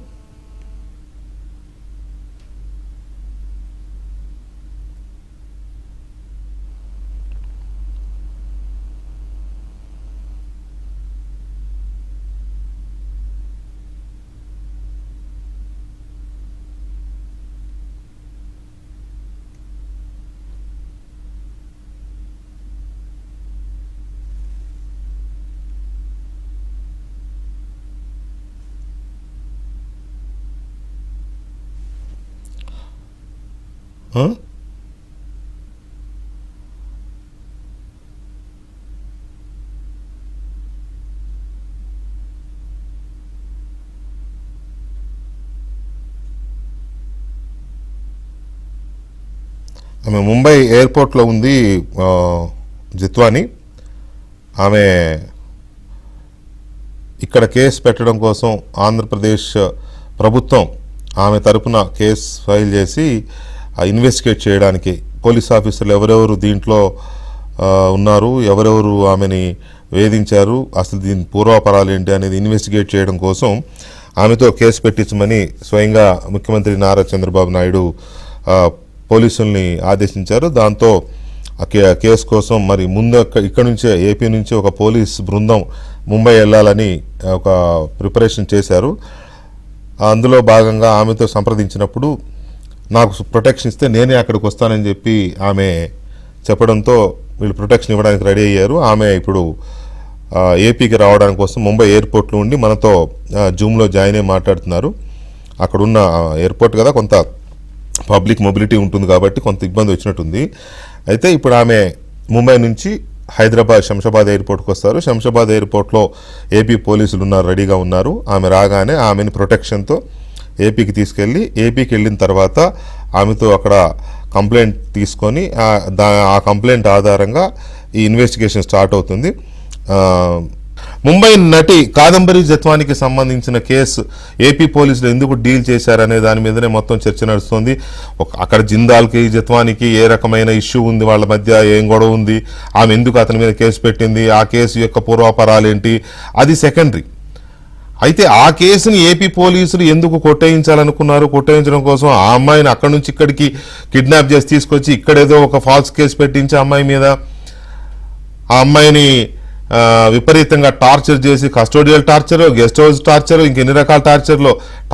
[SPEAKER 1] ఆమె ముంబై ఎయిర్పోర్ట్లో ఉంది, జిత్వాని. ఆమె ఇక్కడ case పెట్టడం కోసం ఆంధ్రప్రదేశ్ ప్రభుత్వం ఆమె తరపున కేసు ఫైల్ చేసి ఇన్వెస్టిగేట్ చేయడానికి పోలీస్ ఆఫీసర్లు ఎవరెవరు దీంట్లో ఉన్నారు, ఎవరెవరు ఆమెని వేధించారు, అసలు దీని పూర్వాపరాలు ఏంటి అనేది ఇన్వెస్టిగేట్ చేయడం కోసం ఆమెతో కేసు పెట్టించమని స్వయంగా ముఖ్యమంత్రి నారా చంద్రబాబు నాయుడు పోలీసుల్ని ఆదేశించారు. దాంతో కేసు కోసం మరి ముందు ఇక్కడ నుంచే ఏపీ నుంచి ఒక పోలీస్ బృందం ముంబై వెళ్ళాలని ఒక ప్రిపరేషన్ చేశారు. అందులో భాగంగా ఆమెతో సంప్రదించినప్పుడు నాకు ప్రొటెక్షన్ ఇస్తే నేనే అక్కడికి వస్తానని చెప్పి ఆమె చెప్పడంతో వీళ్ళు ప్రొటెక్షన్ ఇవ్వడానికి రెడీ అయ్యారు. ఆమె ఇప్పుడు ఏపీకి రావడానికి కోసం ముంబై ఎయిర్పోర్ట్లో ఉండి మనతో జూమ్లో జాయిన్ అయ్యి మాట్లాడుతున్నారు. అక్కడున్న ఎయిర్పోర్ట్ కదా, కొంత పబ్లిక్ మొబిలిటీ ఉంటుంది కాబట్టి కొంత ఇబ్బంది వచ్చినట్టుంది. అయితే ఇప్పుడు ఆమె ముంబై నుంచి హైదరాబాద్ శంషాబాద్ ఎయిర్పోర్ట్కి వస్తారు. శంషాబాద్ ఎయిర్పోర్ట్లో ఏపీ పోలీసులు రెడీగా ఉన్నారు. ఆమె రాగానే ఆమెని ప్రొటెక్షన్తో ఏపీకి తీసుకెళ్ళి, ఏపీకి వెళ్ళిన తర్వాత ఆమెతో అక్కడ కంప్లైంట్ తీసుకొని ఆ కంప్లైంట్ ఆధారంగా ఈ ఇన్వెస్టిగేషన్ స్టార్ట్ అవుతుంది. ముంబై నటి కాదంబరి జత్వానికి సంబంధించిన కేసు ఏపీ పోలీసులు ఎందుకు డీల్ చేశారనే దాని మీదనే మొత్తం చర్చ నడుస్తుంది. అక్కడ జిందాల్కి జత్వానికి ఏ రకమైన ఇష్యూ ఉంది, వాళ్ళ మధ్య ఏం గొడవ ఉంది, ఆమె ఎందుకు అతని మీద కేసు పెట్టింది, ఆ కేసు యొక్క పూర్వాపరాలు ఏంటి, అది సెకండరీ. అయితే ఆ కేసుని ఏపీ పోలీసులు ఎందుకు కొట్టేయించాలనుకున్నారు, కొట్టేయించడం కోసం ఆ అమ్మాయిని అక్కడి నుంచి ఇక్కడికి కిడ్నాప్ చేసి తీసుకొచ్చి ఇక్కడేదో ఒక ఫాల్స్ కేసు పెట్టించి అమ్మాయి మీద ఆ అమ్మాయిని విపరీతంగా టార్చర్ చేసి, custodial torture, guest house torture, ఇంకెన్ని రకాల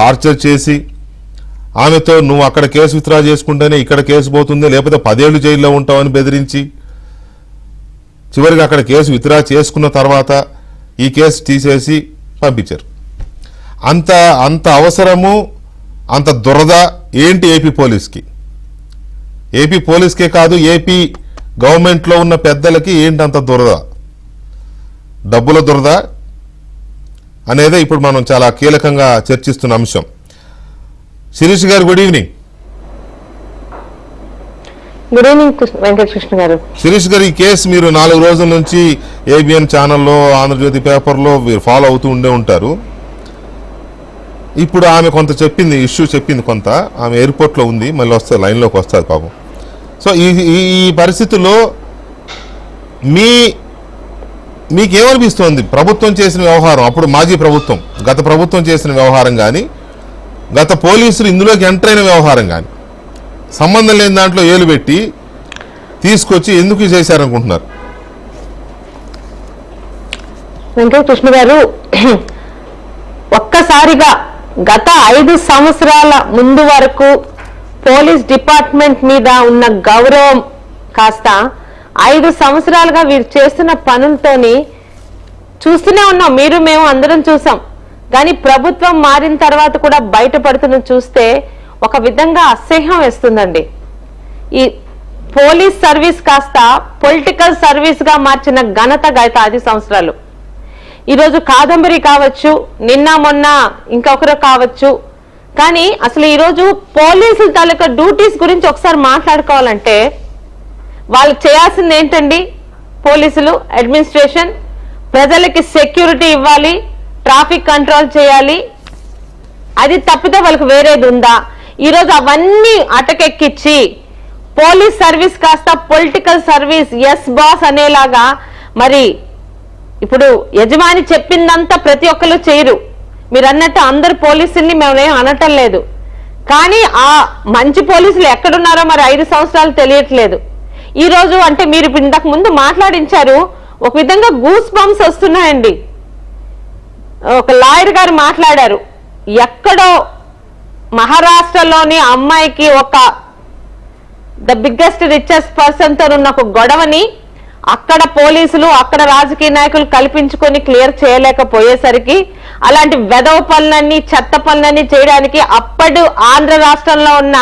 [SPEAKER 1] టార్చర్ చేసి ఆమెతో నువ్వు అక్కడ కేసు విత్డ్రా చేసుకుంటేనే ఇక్కడ కేసు పోతుంది, లేకపోతే 10 ఏళ్ళు జైల్లో ఉంటావని బెదిరించి చివరికి అక్కడ కేసు విత్డ్రా చేసుకున్న తర్వాత ఈ కేసు తీసేసి పంపించారు. అంత అవసరము, అంత దురద ఏంటి ఏపీ పోలీస్కి? ఏపీ పోలీస్కే కాదు, ఏపీ గవర్నమెంట్లో ఉన్న పెద్దలకి ఏంటి అంత దురద? డబ్బుల దురద అనేదే ఇప్పుడు మనం చాలా కీలకంగా చర్చిస్తున్న అంశం. శిరీష్ గారు, good evening.
[SPEAKER 5] Good evening Venkatakrishna గారు.
[SPEAKER 1] శిరీష్ గారు, ఈ కేసు మీరు 4 రోజుల నుంచి ఏబిఎన్ ఛానల్లో, ఆంధ్రజ్యోతి పేపర్లో మీరు ఫాలో అవుతూ ఉంటారు. ఇప్పుడు ఆమె కొంత చెప్పింది, ఇష్యూ చెప్పింది కొంత. ఆమె ఎయిర్పోర్ట్లో ఉంది, మళ్ళీ వస్తే లైన్లోకి వస్తుంది పాపం. సో ఈ పరిస్థితుల్లో మీకేమనిపిస్తోంది? ప్రభుత్వం చేసిన వ్యవహారం, అప్పుడు మాజీ ప్రభుత్వం, గత ప్రభుత్వం చేసిన వ్యవహారం కానీ, గత పోలీసులు ఇందులోకి ఎంటర్ అయిన వ్యవహారం కానీ, సంబంధం లేని దాంట్లో ఏలు పెట్టి తీసుకొచ్చి ఎందుకు చేశారనుకుంటున్నారు?
[SPEAKER 5] వెంకటకృష్ణ గారు, ఒక్కసారిగా గత 5 సంవత్సరాల ముందు వరకు పోలీస్ డిపార్ట్మెంట్ మీద ఉన్న గౌరవం కాస్త 5 సంవత్సరాలుగా వీరు చేస్తున్న పనులతోని చూస్తూనే ఉన్నాం. మీరు మేము అందరం చూసాం. కానీ ప్రభుత్వం మారిన తర్వాత కూడా బయటపడుతున్న చూస్తే ఒక విధంగా అసహ్యం వేస్తుందండి. ఈ పోలీస్ సర్వీస్ కాస్త పొలిటికల్ సర్వీస్ గా మార్చిన ఘనత గత 5 సంవత్సరాలు. ఈరోజు కాదంబరి కావచ్చు, నిన్న మొన్న ఇంకొకరు కావచ్చు, కానీ అసలు ఈరోజు పోలీసుల తాలూకా డ్యూటీస్ గురించి ఒకసారి మాట్లాడుకోవాలంటే వాళ్ళు చేయాల్సింది ఏంటండి? పోలీసులు అడ్మినిస్ట్రేషన్ ప్రజలకి సెక్యూరిటీ ఇవ్వాలి, ట్రాఫిక్ కంట్రోల్ చేయాలి. అది తప్పితే వాళ్ళకి వేరేది ఉందా? ఈరోజు అవన్నీ అటకెక్కిచ్చి పోలీస్ సర్వీస్ కాస్త పొలిటికల్ సర్వీస్, ఎస్ బాస్ అనేలాగా. మరి ఇప్పుడు యజమాని చెప్పిందంతా ప్రతి ఒక్కరు చేయరు. మీరు అన్నట్టు అందరు పోలీసుల్ని మేమేం అనటం లేదు, కానీ ఆ మంచి పోలీసులు ఎక్కడున్నారో మరి 5 సంవత్సరాలు తెలియట్లేదు. ఈ రోజు అంటే మీరు ఇంతకు ముందు మాట్లాడించారు, ఒక విధంగా గూస్ బంప్స్ వస్తున్నాయండి. ఒక లాయర్ గారు మాట్లాడారు, ఎక్కడో మహారాష్ట్రలోని అమ్మాయికి ఒక ద బిగ్గెస్ట్ రిచెస్ట్ పర్సన్ తో ఉన్న ఒక గొడవని అక్కడ పోలీసులు అక్కడ రాజకీయ నాయకులు కల్పించుకొని క్లియర్ చేయలేకపోయేసరికి అలాంటి వెధవ పనులన్నీ చెత్త పనులన్నీ చేయడానికి అప్పటి ఆంధ్ర రాష్ట్రంలో ఉన్న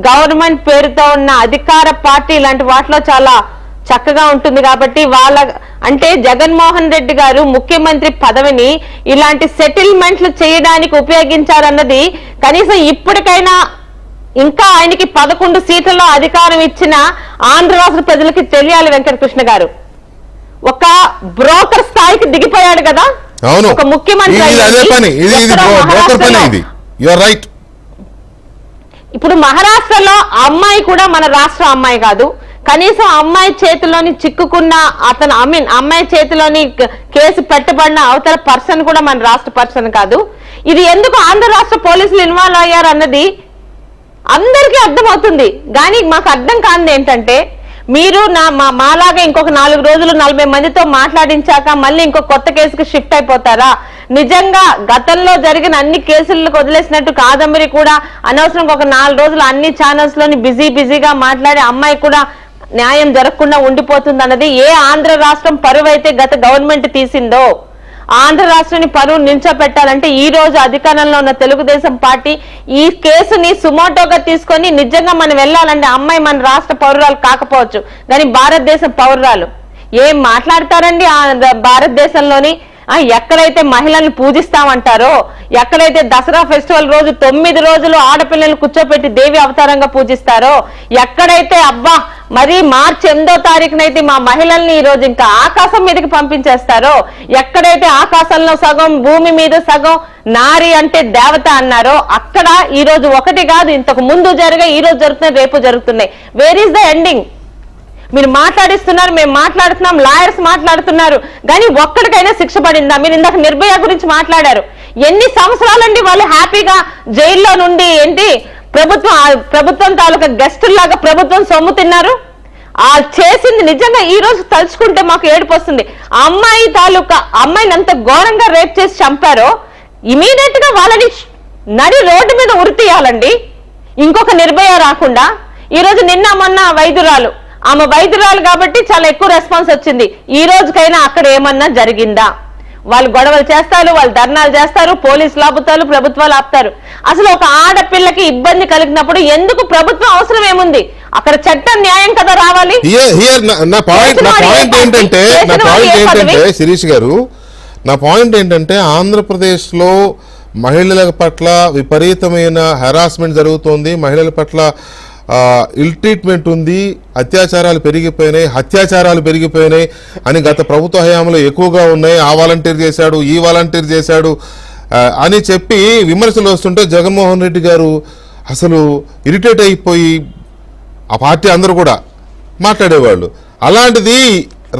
[SPEAKER 5] గవర్నమెంట్ పేరుతో ఉన్న అధికార పార్టీ ఇలాంటి వాటిలో చాలా చక్కగా ఉంటుంది. కాబట్టి వాళ్ళ అంటే జగన్మోహన్ రెడ్డి గారు ముఖ్యమంత్రి పదవిని ఇలాంటి సెటిల్మెంట్లు చేయడానికి ఉపయోగించారన్నది కనీసం ఇప్పటికైనా ఇంకా ఆయనకి 11 సీట్లలో అధికారం ఇచ్చిన ఆంధ్ర రాష్ట్ర ప్రజలకి తెలియాలి. వెంకటకృష్ణ గారు ఒక బ్రోకర్ స్థాయికి దిగిపోయాడు కదా.
[SPEAKER 1] అవును,
[SPEAKER 5] ఒక ముఖ్యమంత్రి ఇప్పుడు మహారాష్ట్రలో అమ్మాయి కూడా మన రాష్ట్ర అమ్మాయి కాదు, కనీసం అమ్మాయి చేతిలోని చిక్కుకున్న అతను అమ్మాయి చేతిలోని కేసు పెట్టబడిన అవతల పర్సన్ కూడా మన రాష్ట్ర పర్సన్ కాదు. ఇది ఎందుకు ఆంధ్ర రాష్ట్ర పోలీసులు ఇన్వాల్వ్ అయ్యారు అన్నది అందరికీ అర్థమవుతుంది. కానీ మాకు అర్థం కానిది ఏంటంటే, మీరు మాలాగా ఇంకొక 4 రోజులు 40 మందితో మాట్లాడించాక మళ్ళీ ఇంకో కొత్త కేసుకు షిఫ్ట్ అయిపోతారా? నిజంగా గతంలో జరిగిన అన్ని కేసులకు వదిలేసినట్టు కాదంబరి కూడా అనవసరంగా ఒక 4 రోజులు అన్ని ఛానల్స్ లోని బిజీగా మాట్లాడి అమ్మాయి కూడా న్యాయం జరగకుండా ఉండిపోతుంది అన్నది ఏ ఆంధ్ర రాష్ట్రం పరువు అయితే గత గవర్నమెంట్ తీసిందో ఆంధ్ర రాష్ట్రాన్ని పరువు నిల్చోపెట్టాలంటే ఈ రోజు అధికారంలో ఉన్న తెలుగుదేశం పార్టీ ఈ కేసుని సుమోటోగా తీసుకొని నిజంగా మనం వెళ్ళాలంటే అమ్మాయి మన రాష్ట్ర పౌరురాలు కాకపోవచ్చు, కానీ భారతదేశం పౌరురాలు. ఏం మాట్లాడతారండి భారతదేశంలోని ఎక్కడైతే మహిళల్ని పూజిస్తామంటారో, ఎక్కడైతే దసరా ఫెస్టివల్ రోజు 9 రోజులు ఆడపిల్లల్ని కూర్చోపెట్టి దేవి అవతారంగా పూజిస్తారో, ఎక్కడైతే అబ్బా మరి మార్చి 8వ తారీఖునైతే మా మహిళల్ని ఈ రోజు ఇంకా ఆకాశం మీదకి పంపించేస్తారో, ఎక్కడైతే ఆకాశంలో సగం భూమి మీద సగం నారి అంటే దేవత అన్నారో, అక్కడ ఈ రోజు ఒకటి కాదు ఇంతకు ముందు ఈ రోజు జరుగుతున్నాయి, రేపు జరుగుతున్నాయి. Where is the ending? మీరు మాట్లాడిస్తున్నారు, మేము మాట్లాడుతున్నాం, లాయర్స్ మాట్లాడుతున్నారు, కానీ ఒక్కడికైనా శిక్ష పడిందా? మీరు ఇందాక నిర్భయ గురించి మాట్లాడారు. ఎన్ని సంవత్సరాలండి వాళ్ళు హ్యాపీగా జైల్లో నుండి ఏంటి ప్రభుత్వం తాలూకా గెస్టుల్లాగా ప్రభుత్వం సొమ్ము తిన్నారు? ఆ చేసింది నిజంగా ఈ రోజు తలుచుకుంటే మాకు ఏడుపు వస్తుంది. ఆ అమ్మాయి తాలూకా అమ్మాయిని అంత ఘోరంగా రేప్ చేసి చంపారో ఇమీడియట్ గా వాళ్ళని నడి రోడ్డు మీద ఉరితీయాలండి, ఇంకొక నిర్భయ రాకుండా. ఈ రోజు నిన్న మొన్న వైద్యురాలు, ఆమె వైద్యురాలు కాబట్టి చాలా ఎక్కువ రెస్పాన్స్ వచ్చింది. ఈ రోజుకైనా అక్కడ ఏమన్నా జరిగిందా? వాళ్ళు గొడవలు చేస్తారు, వాళ్ళు ధర్నాలు చేస్తారు, పోలీసులు ఆపుతారు, ప్రభుత్వాలు ఆపుతారు. అసలు ఒక ఆడపిల్లకి ఇబ్బంది కలిగినప్పుడు ఎందుకు ప్రభుత్వం అవసరం ఏముంది? అక్కడ చట్టం న్యాయం కదా రావాలి.
[SPEAKER 1] నా పాయింట్ ఏంటంటే ఆంధ్రప్రదేశ్ లో మహిళల పట్ల విపరీతమైన హెరాస్మెంట్ జరుగుతోంది, మహిళల పట్ల ఇల్ ట్రీట్మెంట్ ఉంది, అత్యాచారాలు పెరిగిపోయినాయి, హత్యాచారాలు పెరిగిపోయినాయి అని గత ప్రభుత్వ హయాంలో ఎక్కువగా ఉన్నాయి. ఆ వాలంటీర్ చేశాడు, ఈ వాలంటీర్ చేశాడు అని చెప్పి విమర్శలు వస్తుంటే జగన్మోహన్ రెడ్డి గారు అసలు ఇరిటేట్ అయిపోయి ఆ పార్టీ అందరూ కూడా మాట్లాడేవాళ్ళు. అలాంటిది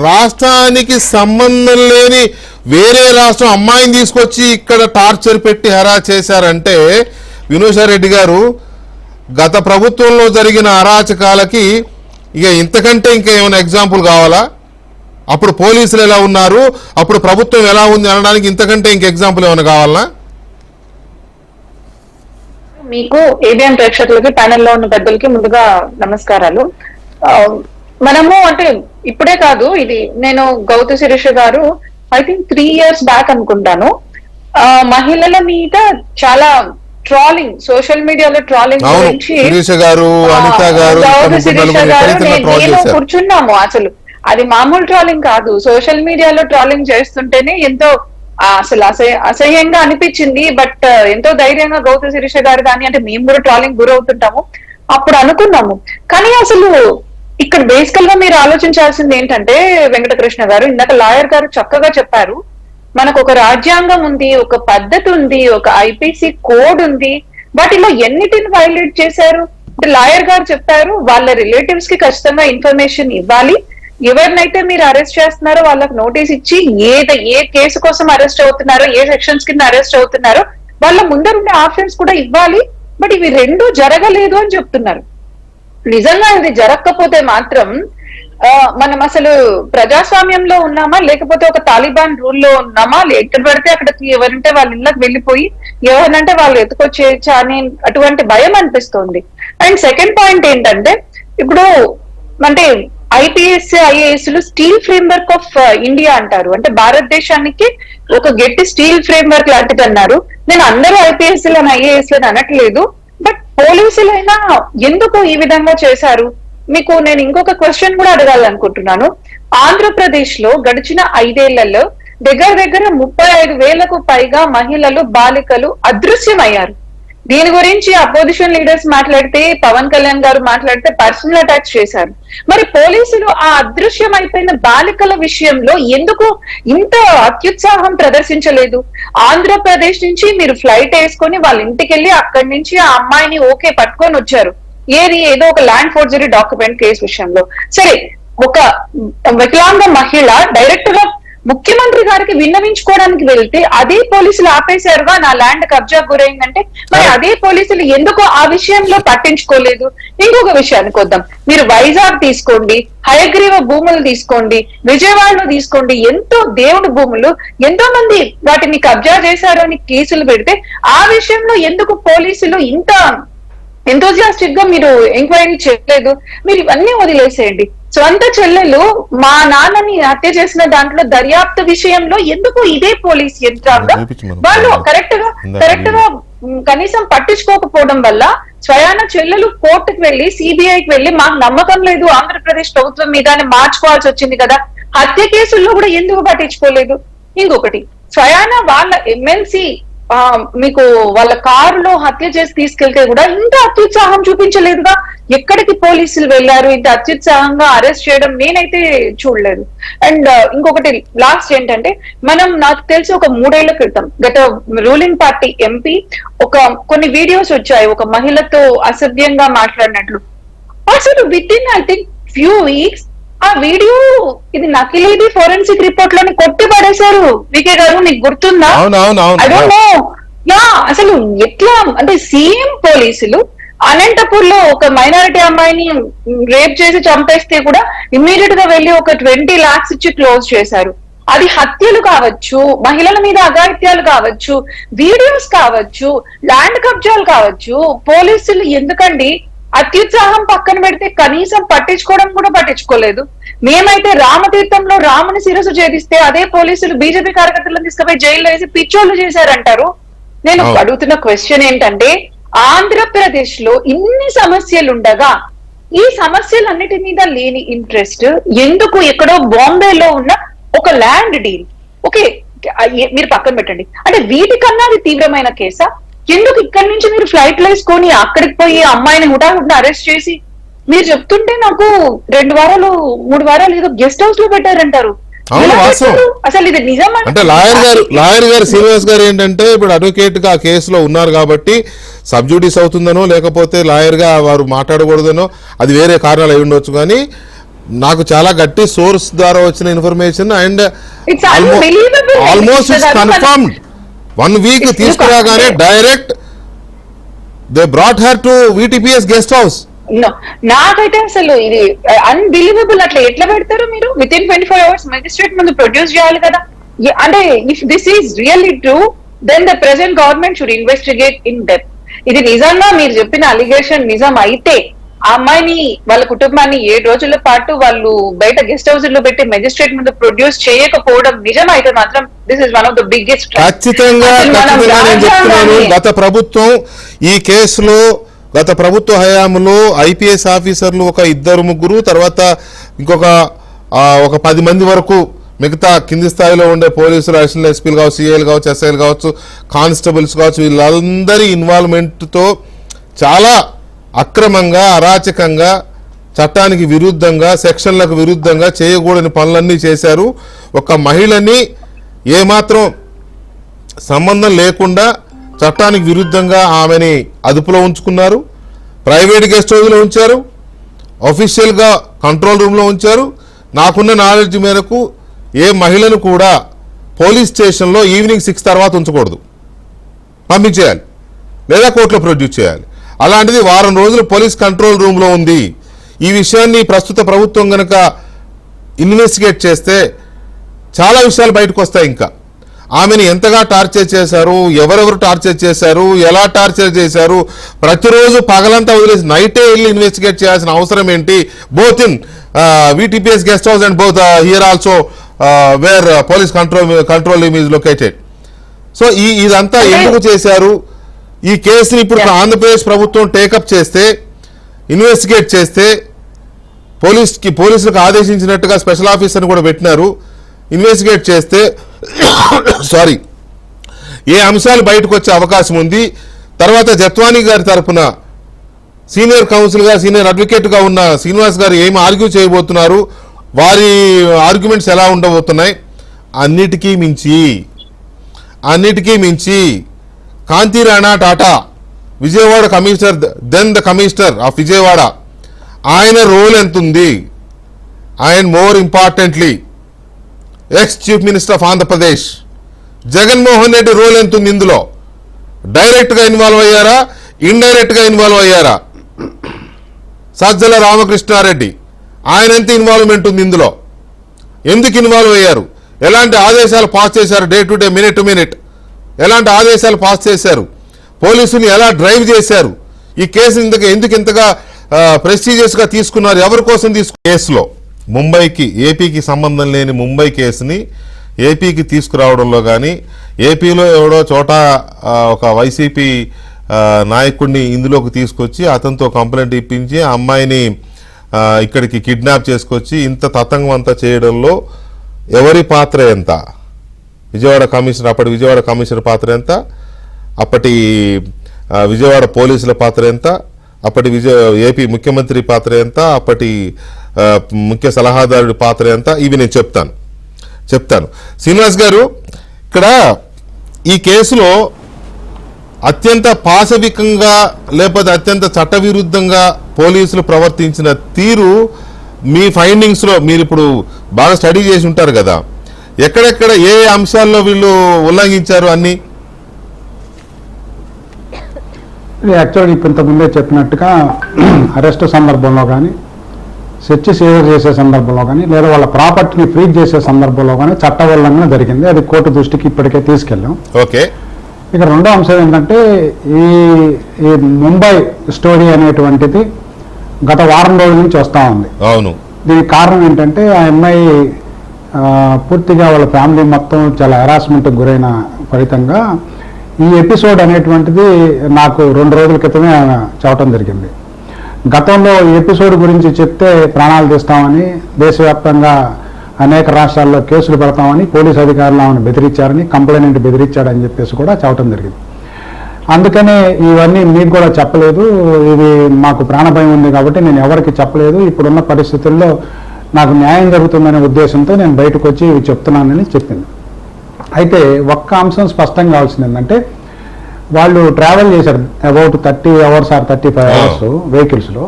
[SPEAKER 1] రాష్ట్రానికి సంబంధం లేని వేరే రాష్ట్రం అమ్మాయిని తీసుకొచ్చి ఇక్కడ టార్చర్ పెట్టి హెరాస్ చేశారంటే వినోషారెడ్డి గారు గత ప్రభుత్వంలో జరిగిన అరాచకాలకి ఇక ఇంతకంటే ఇంకా ఏమైనా ఎగ్జాంపుల్ కావాలా? అప్పుడు పోలీసులు ఎలా ఉన్నారు, అప్పుడు ప్రభుత్వం ఎలా ఉంది అనడానికి ఇంతకంటే ఇంక ఎగ్జాంపుల్ ఏమైనా కావాలా?
[SPEAKER 6] మీకు ఏబిఎన్ ప్రేక్షకులకి ప్యానెల్లో ఉన్న పెద్దలకి ముందుగా నమస్కారాలు. మనము అంటే ఇప్పుడే కాదు, ఇది నేను గౌతు శిరీష గారు ఐ థింక్ 3 years బ్యాక్ అనుకుంటాను, మహిళల మీద చాలా ట్రాలింగ్, సోషల్ మీడియాలో ట్రాలింగ్ గురించి నేను కూర్చున్నాము. అసలు అది మామూలు ట్రాలింగ్ కాదు, సోషల్ మీడియాలో ట్రాలింగ్ చేస్తుంటేనే ఎంతో అసలు అసహ్యంగా అనిపించింది. బట్ ఎంతో ధైర్యంగా గౌతు శిరీష గారు కానీ, అంటే మేము కూడా ట్రాలింగ్ గురవుతుంటాము, అప్పుడు అనుకున్నాము. కానీ అసలు ఇక్కడ బేసికల్ గా మీరు ఆలోచించాల్సింది ఏంటంటే, వెంకటకృష్ణ గారు ఇందాక లాయర్ గారు చక్కగా చెప్పారు, మనకు ఒక రాజ్యాంగం ఉంది, ఒక పద్ధతి ఉంది, ఒక ఐపీసీ కోడ్ ఉంది, వాటిలో ఎన్నిటిని వైలేట్ చేశారు? అంటే లాయర్ గారు చెప్పారు వాళ్ళ రిలేటివ్స్ కి ఖచ్చితంగా ఇన్ఫర్మేషన్ ఇవ్వాలి, ఎవరినైతే మీరు అరెస్ట్ చేస్తున్నారో వాళ్ళకి నోటీస్ ఇచ్చి ఏ కేసు కోసం అరెస్ట్ అవుతున్నారో, ఏ సెక్షన్స్ కింద అరెస్ట్ అవుతున్నారో వాళ్ళ ముందరుండే ఆప్షన్స్ కూడా ఇవ్వాలి. బట్ ఇవి రెండు జరగలేదు అని చెప్తున్నారు. నిజంగా ఇది జరగకపోతే మాత్రం మనం అసలు ప్రజాస్వామ్యంలో ఉన్నామా, లేకపోతే ఒక తాలిబాన్ రూల్లో ఉన్నామా, ఎక్కడ పడితే అక్కడికి ఎవరంటే వాళ్ళ ఇళ్ళకి వెళ్ళిపోయి ఎవరినంటే వాళ్ళు ఎత్తుకొచ్చేయచ్చా అని అటువంటి భయం అనిపిస్తోంది. అండ్ సెకండ్ పాయింట్ ఏంటంటే, ఇప్పుడు అంటే IPS IAS లు స్టీల్ ఫ్రేమ్వర్క్ ఆఫ్ ఇండియా అంటారు. అంటే భారతదేశానికి ఒక గట్టి స్టీల్ ఫ్రేమ్వర్క్ లాంటిది అన్నారు. నేను అందరూ IPS లను IAS లను అనట్లేదు, బట్ పోలీసులైనా ఎందుకు ఈ విధంగా చేశారు? మీకు నేను ఇంకొక క్వశ్చన్ కూడా అడగాలనుకుంటున్నాను. ఆంధ్రప్రదేశ్ లో గడిచిన 5 ఏళ్లలో దగ్గర 35,000కు పైగా మహిళలు, బాలికలు అదృశ్యమయ్యారు. దీని గురించి అపోజిషన్ లీడర్స్ మాట్లాడితే, పవన్ కళ్యాణ్ గారు మాట్లాడితే పర్సనల్ అటాక్స్ చేశారు. మరి పోలీసులు ఆ అదృశ్యం అయిపోయిన బాలికల విషయంలో ఎందుకు ఇంత అత్యుత్సాహం ప్రదర్శించలేదు? ఆంధ్రప్రదేశ్ నుంచి మీరు ఫ్లైట్ వేసుకొని వాళ్ళ ఇంటికి వెళ్ళి అక్కడి నుంచి ఆ అమ్మాయిని పట్టుకొని వచ్చారు. ఏదో ఒక ల్యాండ్ ఫోర్జరీ డాక్యుమెంట్ కేసు విషయంలో. సరే, ఒక వికలాంగ మహిళ డైరెక్ట్ గా ముఖ్యమంత్రి గారికి విన్నవించుకోవడానికి వెళ్తే అదే పోలీసులు ఆపేశారుగా, నా ల్యాండ్ కబ్జా గురైందంటే. మరి అదే పోలీసులు ఎందుకు ఆ విషయంలో పట్టించుకోలేదు? ఇంకొక విషయానికి వద్దాం. మీరు వైజాగ్ తీసుకోండి, హయగ్రీవ భూములు తీసుకోండి, విజయవాడలో తీసుకోండి, ఎంతో దేవుడి భూములు, ఎంతో మంది వాటిని కబ్జా చేశారు అని కేసులు పెడితే ఆ విషయంలో ఎందుకు పోలీసులు ఇంత ఎంతోజియాస్టిక్ గా మీరు ఎంక్వైరీ చేయలేదు? మీరు ఇవన్నీ వదిలేసేయండి. సొంత చెల్లెలు మా నాన్నని హత్య చేసిన దాంట్లో దర్యాప్తు విషయంలో ఎందుకు ఇదే పోలీస్ యంత్రాంగం వాళ్ళు కరెక్ట్ గా కనీసం పట్టించుకోకపోవడం వల్ల స్వయాన చెల్లెలు కోర్టుకు వెళ్లి, CBIకి వెళ్లి, మాకు నమ్మకం లేదు ఆంధ్రప్రదేశ్ ప్రభుత్వం మీద అని మార్చుకోవాల్సి వచ్చింది కదా. హత్య కేసుల్లో కూడా ఎందుకు పట్టించుకోలేదు? ఇంకొకటి, స్వయాన వాళ్ళ MLC మీకు వాళ్ళ కారులో హత్య చేసి తీసుకెళ్తే కూడా ఇంత అత్యుత్సాహం చూపించలేదుగా. ఎక్కడికి పోలీసులు వెళ్లారు ఇంత అత్యుత్సాహంగా అరెస్ట్ చేయడం? నేనైతే చూడలేదు. అండ్ ఇంకొకటి లాస్ట్ ఏంటంటే, నాకు తెలిసి ఒక 3 ఏళ్ల క్రితం గత రూలింగ్ పార్టీ MP కొన్ని వీడియోస్ వచ్చాయి ఒక మహిళతో అసభ్యంగా మాట్లాడినట్లు. అసలు with in I think few weeks ఆ వీడియో ఇది నకిలీది ఫోరెన్సిక్ రిపోర్ట్ లోని కొట్టి పడేశారు. వికే గారు, మీకు గుర్తుందా? I don't know. అసలు ఎట్లా అంటే, సీఎం పోలీసులు అనంతపూర్ లో ఒక మైనారిటీ అమ్మాయిని రేప్ చేసి చంపేస్తే కూడా ఇమ్మీడియట్ గా వెళ్లి ఒక 20 lakhs ఇచ్చి క్లోజ్ చేశారు. అది హత్యలు కావచ్చు, మహిళల మీద అఘాయిత్యాలు కావచ్చు, వీడియోస్ కావచ్చు, ల్యాండ్ కబ్జాలు కావచ్చు. పోలీసులు ఎందుకండి అత్యుత్సాహం పక్కన పెడితే కనీసం పట్టించుకోవడం కూడా పట్టించుకోలేదు? మేమైతే రామతీర్థంలో రాముని శిరస్సు ఛేదిస్తే అదే పోలీసులు BJP కార్యకర్తలను తీసుకుపోయి జైల్లో వేసి పిచ్చోళ్లు చేశారంటారు. నేను అడుగుతున్న క్వశ్చన్ ఏంటంటే, ఆంధ్రప్రదేశ్ లో ఇన్ని సమస్యలుండగా ఈ సమస్యలన్నిటి మీద లేని ఇంట్రెస్ట్ ఎందుకు? ఎక్కడో బాంబేలో ఉన్న ఒక ల్యాండ్ డీల్ మీరు పక్కన పెట్టండి. అంటే వీటికన్నా అది తీవ్రమైన కేసా? ఎందుకు ఇక్కడి నుంచి మీరు ఫ్లైట్లు వేసుకొని అక్కడికి పోయి అమ్మాయిని హుటాహుటిన అరెస్ట్ చేసి, మీరు చెప్తుంటే నాకు 2 వారాలు 3 వారాలు ఏదో గెస్ట్ హౌస్ లో పెట్టారంటారు. అసలు ఇది నిజం?
[SPEAKER 1] అంటే లాయర్ గారు శ్రీనివాస్ గారు ఏంటంటే, ఇప్పుడు అడ్వకేట్ గా ఆ కేసులో ఉన్నారు కాబట్టి సబ్జుడిస్ అవుతుందనో, లేకపోతే లాయర్ గా వారు మాట్లాడకూడదనో, అది వేరే కారణాలు అయి ఉండొచ్చు. కానీ నాకు చాలా గట్టి సోర్స్ ద్వారా వచ్చిన information and almost it's confirmed. 1 week తీసుకురాగానే direct they brought her to VTPS guest house.
[SPEAKER 6] నాకైతే అసలు ఇది అన్బిలీవబుల్. అట్లా ఎట్లా పెడతారు మీరు? విత్ ఇన్ 24 hours మెజిస్ట్రేట్ ముందు ప్రొడ్యూస్ చేయాలి కదా. అంటే if this is really true, then the present government should investigate in depth. ఇది నిజంగా మీరు చెప్పిన అలిగేషన్ నిజం అయితే, ఆ అమ్మాయిని వాళ్ళ కుటుంబాన్ని 7 రోజుల పాటు వాళ్ళు బయట గెస్ట్ హౌస్ లో పెట్టి మెజిస్ట్రేట్ ముందు ప్రొడ్యూస్ చేయకపోవడం నిజం అయితే మాత్రం this is one of the biggest.
[SPEAKER 1] ఖచ్చితంగా నేను చెప్తున్నాను, గత ప్రభుత్వం ఈ కేసులో గత ప్రభుత్వ హయాంలో IPS ఆఫీసర్లు ఒక 2-3, తర్వాత ఇంకొక 10 మంది వరకు మిగతా కింది స్థాయిలో ఉండే పోలీసులు, అడిషనల్ ఎస్పీలు కావచ్చు, CIలు కావచ్చు, SIలు కావచ్చు, కానిస్టేబుల్స్ కావచ్చు, వీళ్ళందరి ఇన్వాల్వ్మెంట్తో చాలా అక్రమంగా, అరాచకంగా, చట్టానికి విరుద్ధంగా, సెక్షన్లకు విరుద్ధంగా చేయకూడని పనులన్నీ చేశారు. ఒక మహిళని ఏమాత్రం సంబంధం లేకుండా చట్టానికి విరుద్ధంగా ఆమెని అదుపులో ఉంచుకున్నారు, ప్రైవేట్ గెస్ట్ హౌస్లో ఉంచారు, అఫీషియల్గా కంట్రోల్ రూమ్లో ఉంచారు. నాకున్న నాలెడ్జ్ మేరకు ఏ మహిళను కూడా పోలీస్ స్టేషన్లో ఈవినింగ్ 6 తర్వాత ఉంచకూడదు, పంపించేయాలి లేదా కోర్టులో ప్రొడ్యూస్ చేయాలి. అలాంటిది వారం రోజులు పోలీస్ కంట్రోల్ రూమ్లో ఉంది. ఈ విషయాన్ని ప్రస్తుత ప్రభుత్వం కనుక ఇన్వెస్టిగేట్ చేస్తే చాలా విషయాలు బయటకు వస్తాయి. ఇంకా ఆమెను ఎంతగా టార్చర్ చేశారు, ఎవరెవరు టార్చర్ చేశారు, ఎలా టార్చర్ చేశారు, ప్రతిరోజు పగలంతా వదిలేసి నైటే వెళ్ళి ఇన్వెస్టిగేట్ చేయాల్సిన అవసరం ఏంటి, both in VTPS guest house and both here also wear police control room is located. So ఇదంతా ఎందుకు చేశారు? ఈ కేసుని ఇప్పుడు ఆంధ్రప్రదేశ్ ప్రభుత్వం టేకప్ చేస్తే, ఇన్వెస్టిగేట్ చేస్తే, పోలీసులకు ఆదేశించినట్టుగా స్పెషల్ ఆఫీసర్ని కూడా పెట్టినారు, ఇన్వెస్టిగేట్ చేస్తే సారీ ఏ అంశాలు బయటకు వచ్చే అవకాశం ఉంది. తర్వాత జత్వానీ గారి తరఫున సీనియర్ కౌన్సిల్గా, సీనియర్ అడ్వకేట్గా ఉన్న శ్రీనివాస్ గారు ఏమి ఆర్గ్యూ చేయబోతున్నారు, వారి ఆర్గ్యుమెంట్స్ ఎలా ఉండబోతున్నాయి, అన్నిటికీ మించి Kanti Rana Tata, Vijayawada commissioner, then the commissioner of Vijayawada, ఆయన రోల్ ఎంత ఉంది, and more importantly ex chief minister of Andhra Pradesh Jaganmohan Reddy role ఎంత ఉంది ఇందులో? డైరెక్ట్గా ఇన్వాల్వ్ అయ్యారా, ఇండైరెక్ట్గా ఇన్వాల్వ్ అయ్యారా? సజ్జల రామకృష్ణారెడ్డి ఆయన ఎంత ఇన్వాల్వ్మెంట్ ఉంది ఇందులో? ఎందుకు ఇన్వాల్వ్ అయ్యారు? ఎలాంటి ఆదేశాలు పాస్ చేశారు? Day to day, minute to minute ఎలాంటి ఆదేశాలు పాస్ చేశారు? పోలీసులు ఎలా డ్రైవ్ చేశారు? ఈ కేసు ఎందుకు ఇంతగా ప్రెస్టీజియస్గా తీసుకున్నారు? ఎవరి కోసం కేసులో ఏపీకి సంబంధం లేని ముంబై కేసుని ఏపీకి తీసుకురావడంలో కానీ, ఏపీలో ఎవడో చోట ఒక వైసీపీ నాయకుడిని ఇందులోకి తీసుకొచ్చి అతనితో కంప్లైంట్ ఇప్పించి ఆ అమ్మాయిని ఇక్కడికి కిడ్నాప్ చేసుకొచ్చి ఇంత తతంగం అంతా చేయడంలో ఎవరి పాత్ర ఎంత? అప్పటి విజయవాడ కమిషనర్ పాత్ర ఎంత? అప్పటి విజయవాడ పోలీసుల పాత్ర ఎంత? అప్పటి ఏపీ ముఖ్యమంత్రి పాత్ర ఎంత? అప్పటి ముఖ్య సలహాదారుడి పాత్ర ఎంత? ఇవి నేను చెప్తాను. శ్రీనివాస్ గారు, ఇక్కడ ఈ కేసులో అత్యంత పాశవికంగా లేకపోతే అత్యంత చట్టవిరుద్ధంగా పోలీసులు ప్రవర్తించిన తీరు మీ ఫైండింగ్స్లో మీరు ఇప్పుడు బాగా స్టడీ చేసి ఉంటారు కదా, ఎక్కడెక్కడ ఏ అంశాల్లో వీళ్ళు ఉల్లంఘించారు అన్ని?
[SPEAKER 2] యాక్చువల్గా ఇప్పుడు ఇంతకుముందే చెప్పినట్టుగా అరెస్ట్ సందర్భంలో కానీ, సెర్చ్ సీజర్ చేసే సందర్భంలో కానీ, లేదా వాళ్ళ ప్రాపర్టీని ఫ్రీజ్ చేసే సందర్భంలో కానీ చట్ట ఉల్లంఘన జరిగింది. అది కోర్టు దృష్టికి ఇప్పటికే తీసుకెళ్ళాం.
[SPEAKER 1] ఓకే.
[SPEAKER 2] ఇక రెండో అంశం ఏంటంటే ఈ ముంబై స్టోరీ అనేటువంటిది గత వారం రోజుల నుంచి వస్తూ ఉంది.
[SPEAKER 1] అవును.
[SPEAKER 2] దీనికి కారణం ఏంటంటే ఆ అమ్మాయి పూర్తిగా వాళ్ళ ఫ్యామిలీ మొత్తం చాలా హెరాస్మెంట్కి గురైన ఫలితంగా ఈ ఎపిసోడ్ అనేటువంటిది నాకు 2 రోజుల క్రితమే చెప్పడం జరిగింది. గతంలో ఈ ఎపిసోడ్ గురించి చెప్తే ప్రాణాలు తీస్తామని, దేశవ్యాప్తంగా అనేక రాష్ట్రాల్లో కేసులు పెడతామని పోలీసు అధికారులు ఆమెను బెదిరించారని, కంప్లైంట్ బెదిరించాడని చెప్పేసి కూడా చెప్పడం జరిగింది. అందుకనే ఇవన్నీ మీకు కూడా చెప్పలేదు, ఇది మాకు ప్రాణభయం ఉంది కాబట్టి నేను ఎవరికి చెప్పలేదు, ఇప్పుడున్న పరిస్థితుల్లో నాకు న్యాయం జరుగుతుందనే ఉద్దేశంతో నేను బయటకు వచ్చి ఇవి చెప్తున్నానని చెప్పింది. అయితే ఒక్క అంశం స్పష్టంగా కావాల్సింది ఏంటంటే, వాళ్ళు ట్రావెల్ చేశారు అబౌట్ 30 hours or 35 hours వెహికల్స్లో.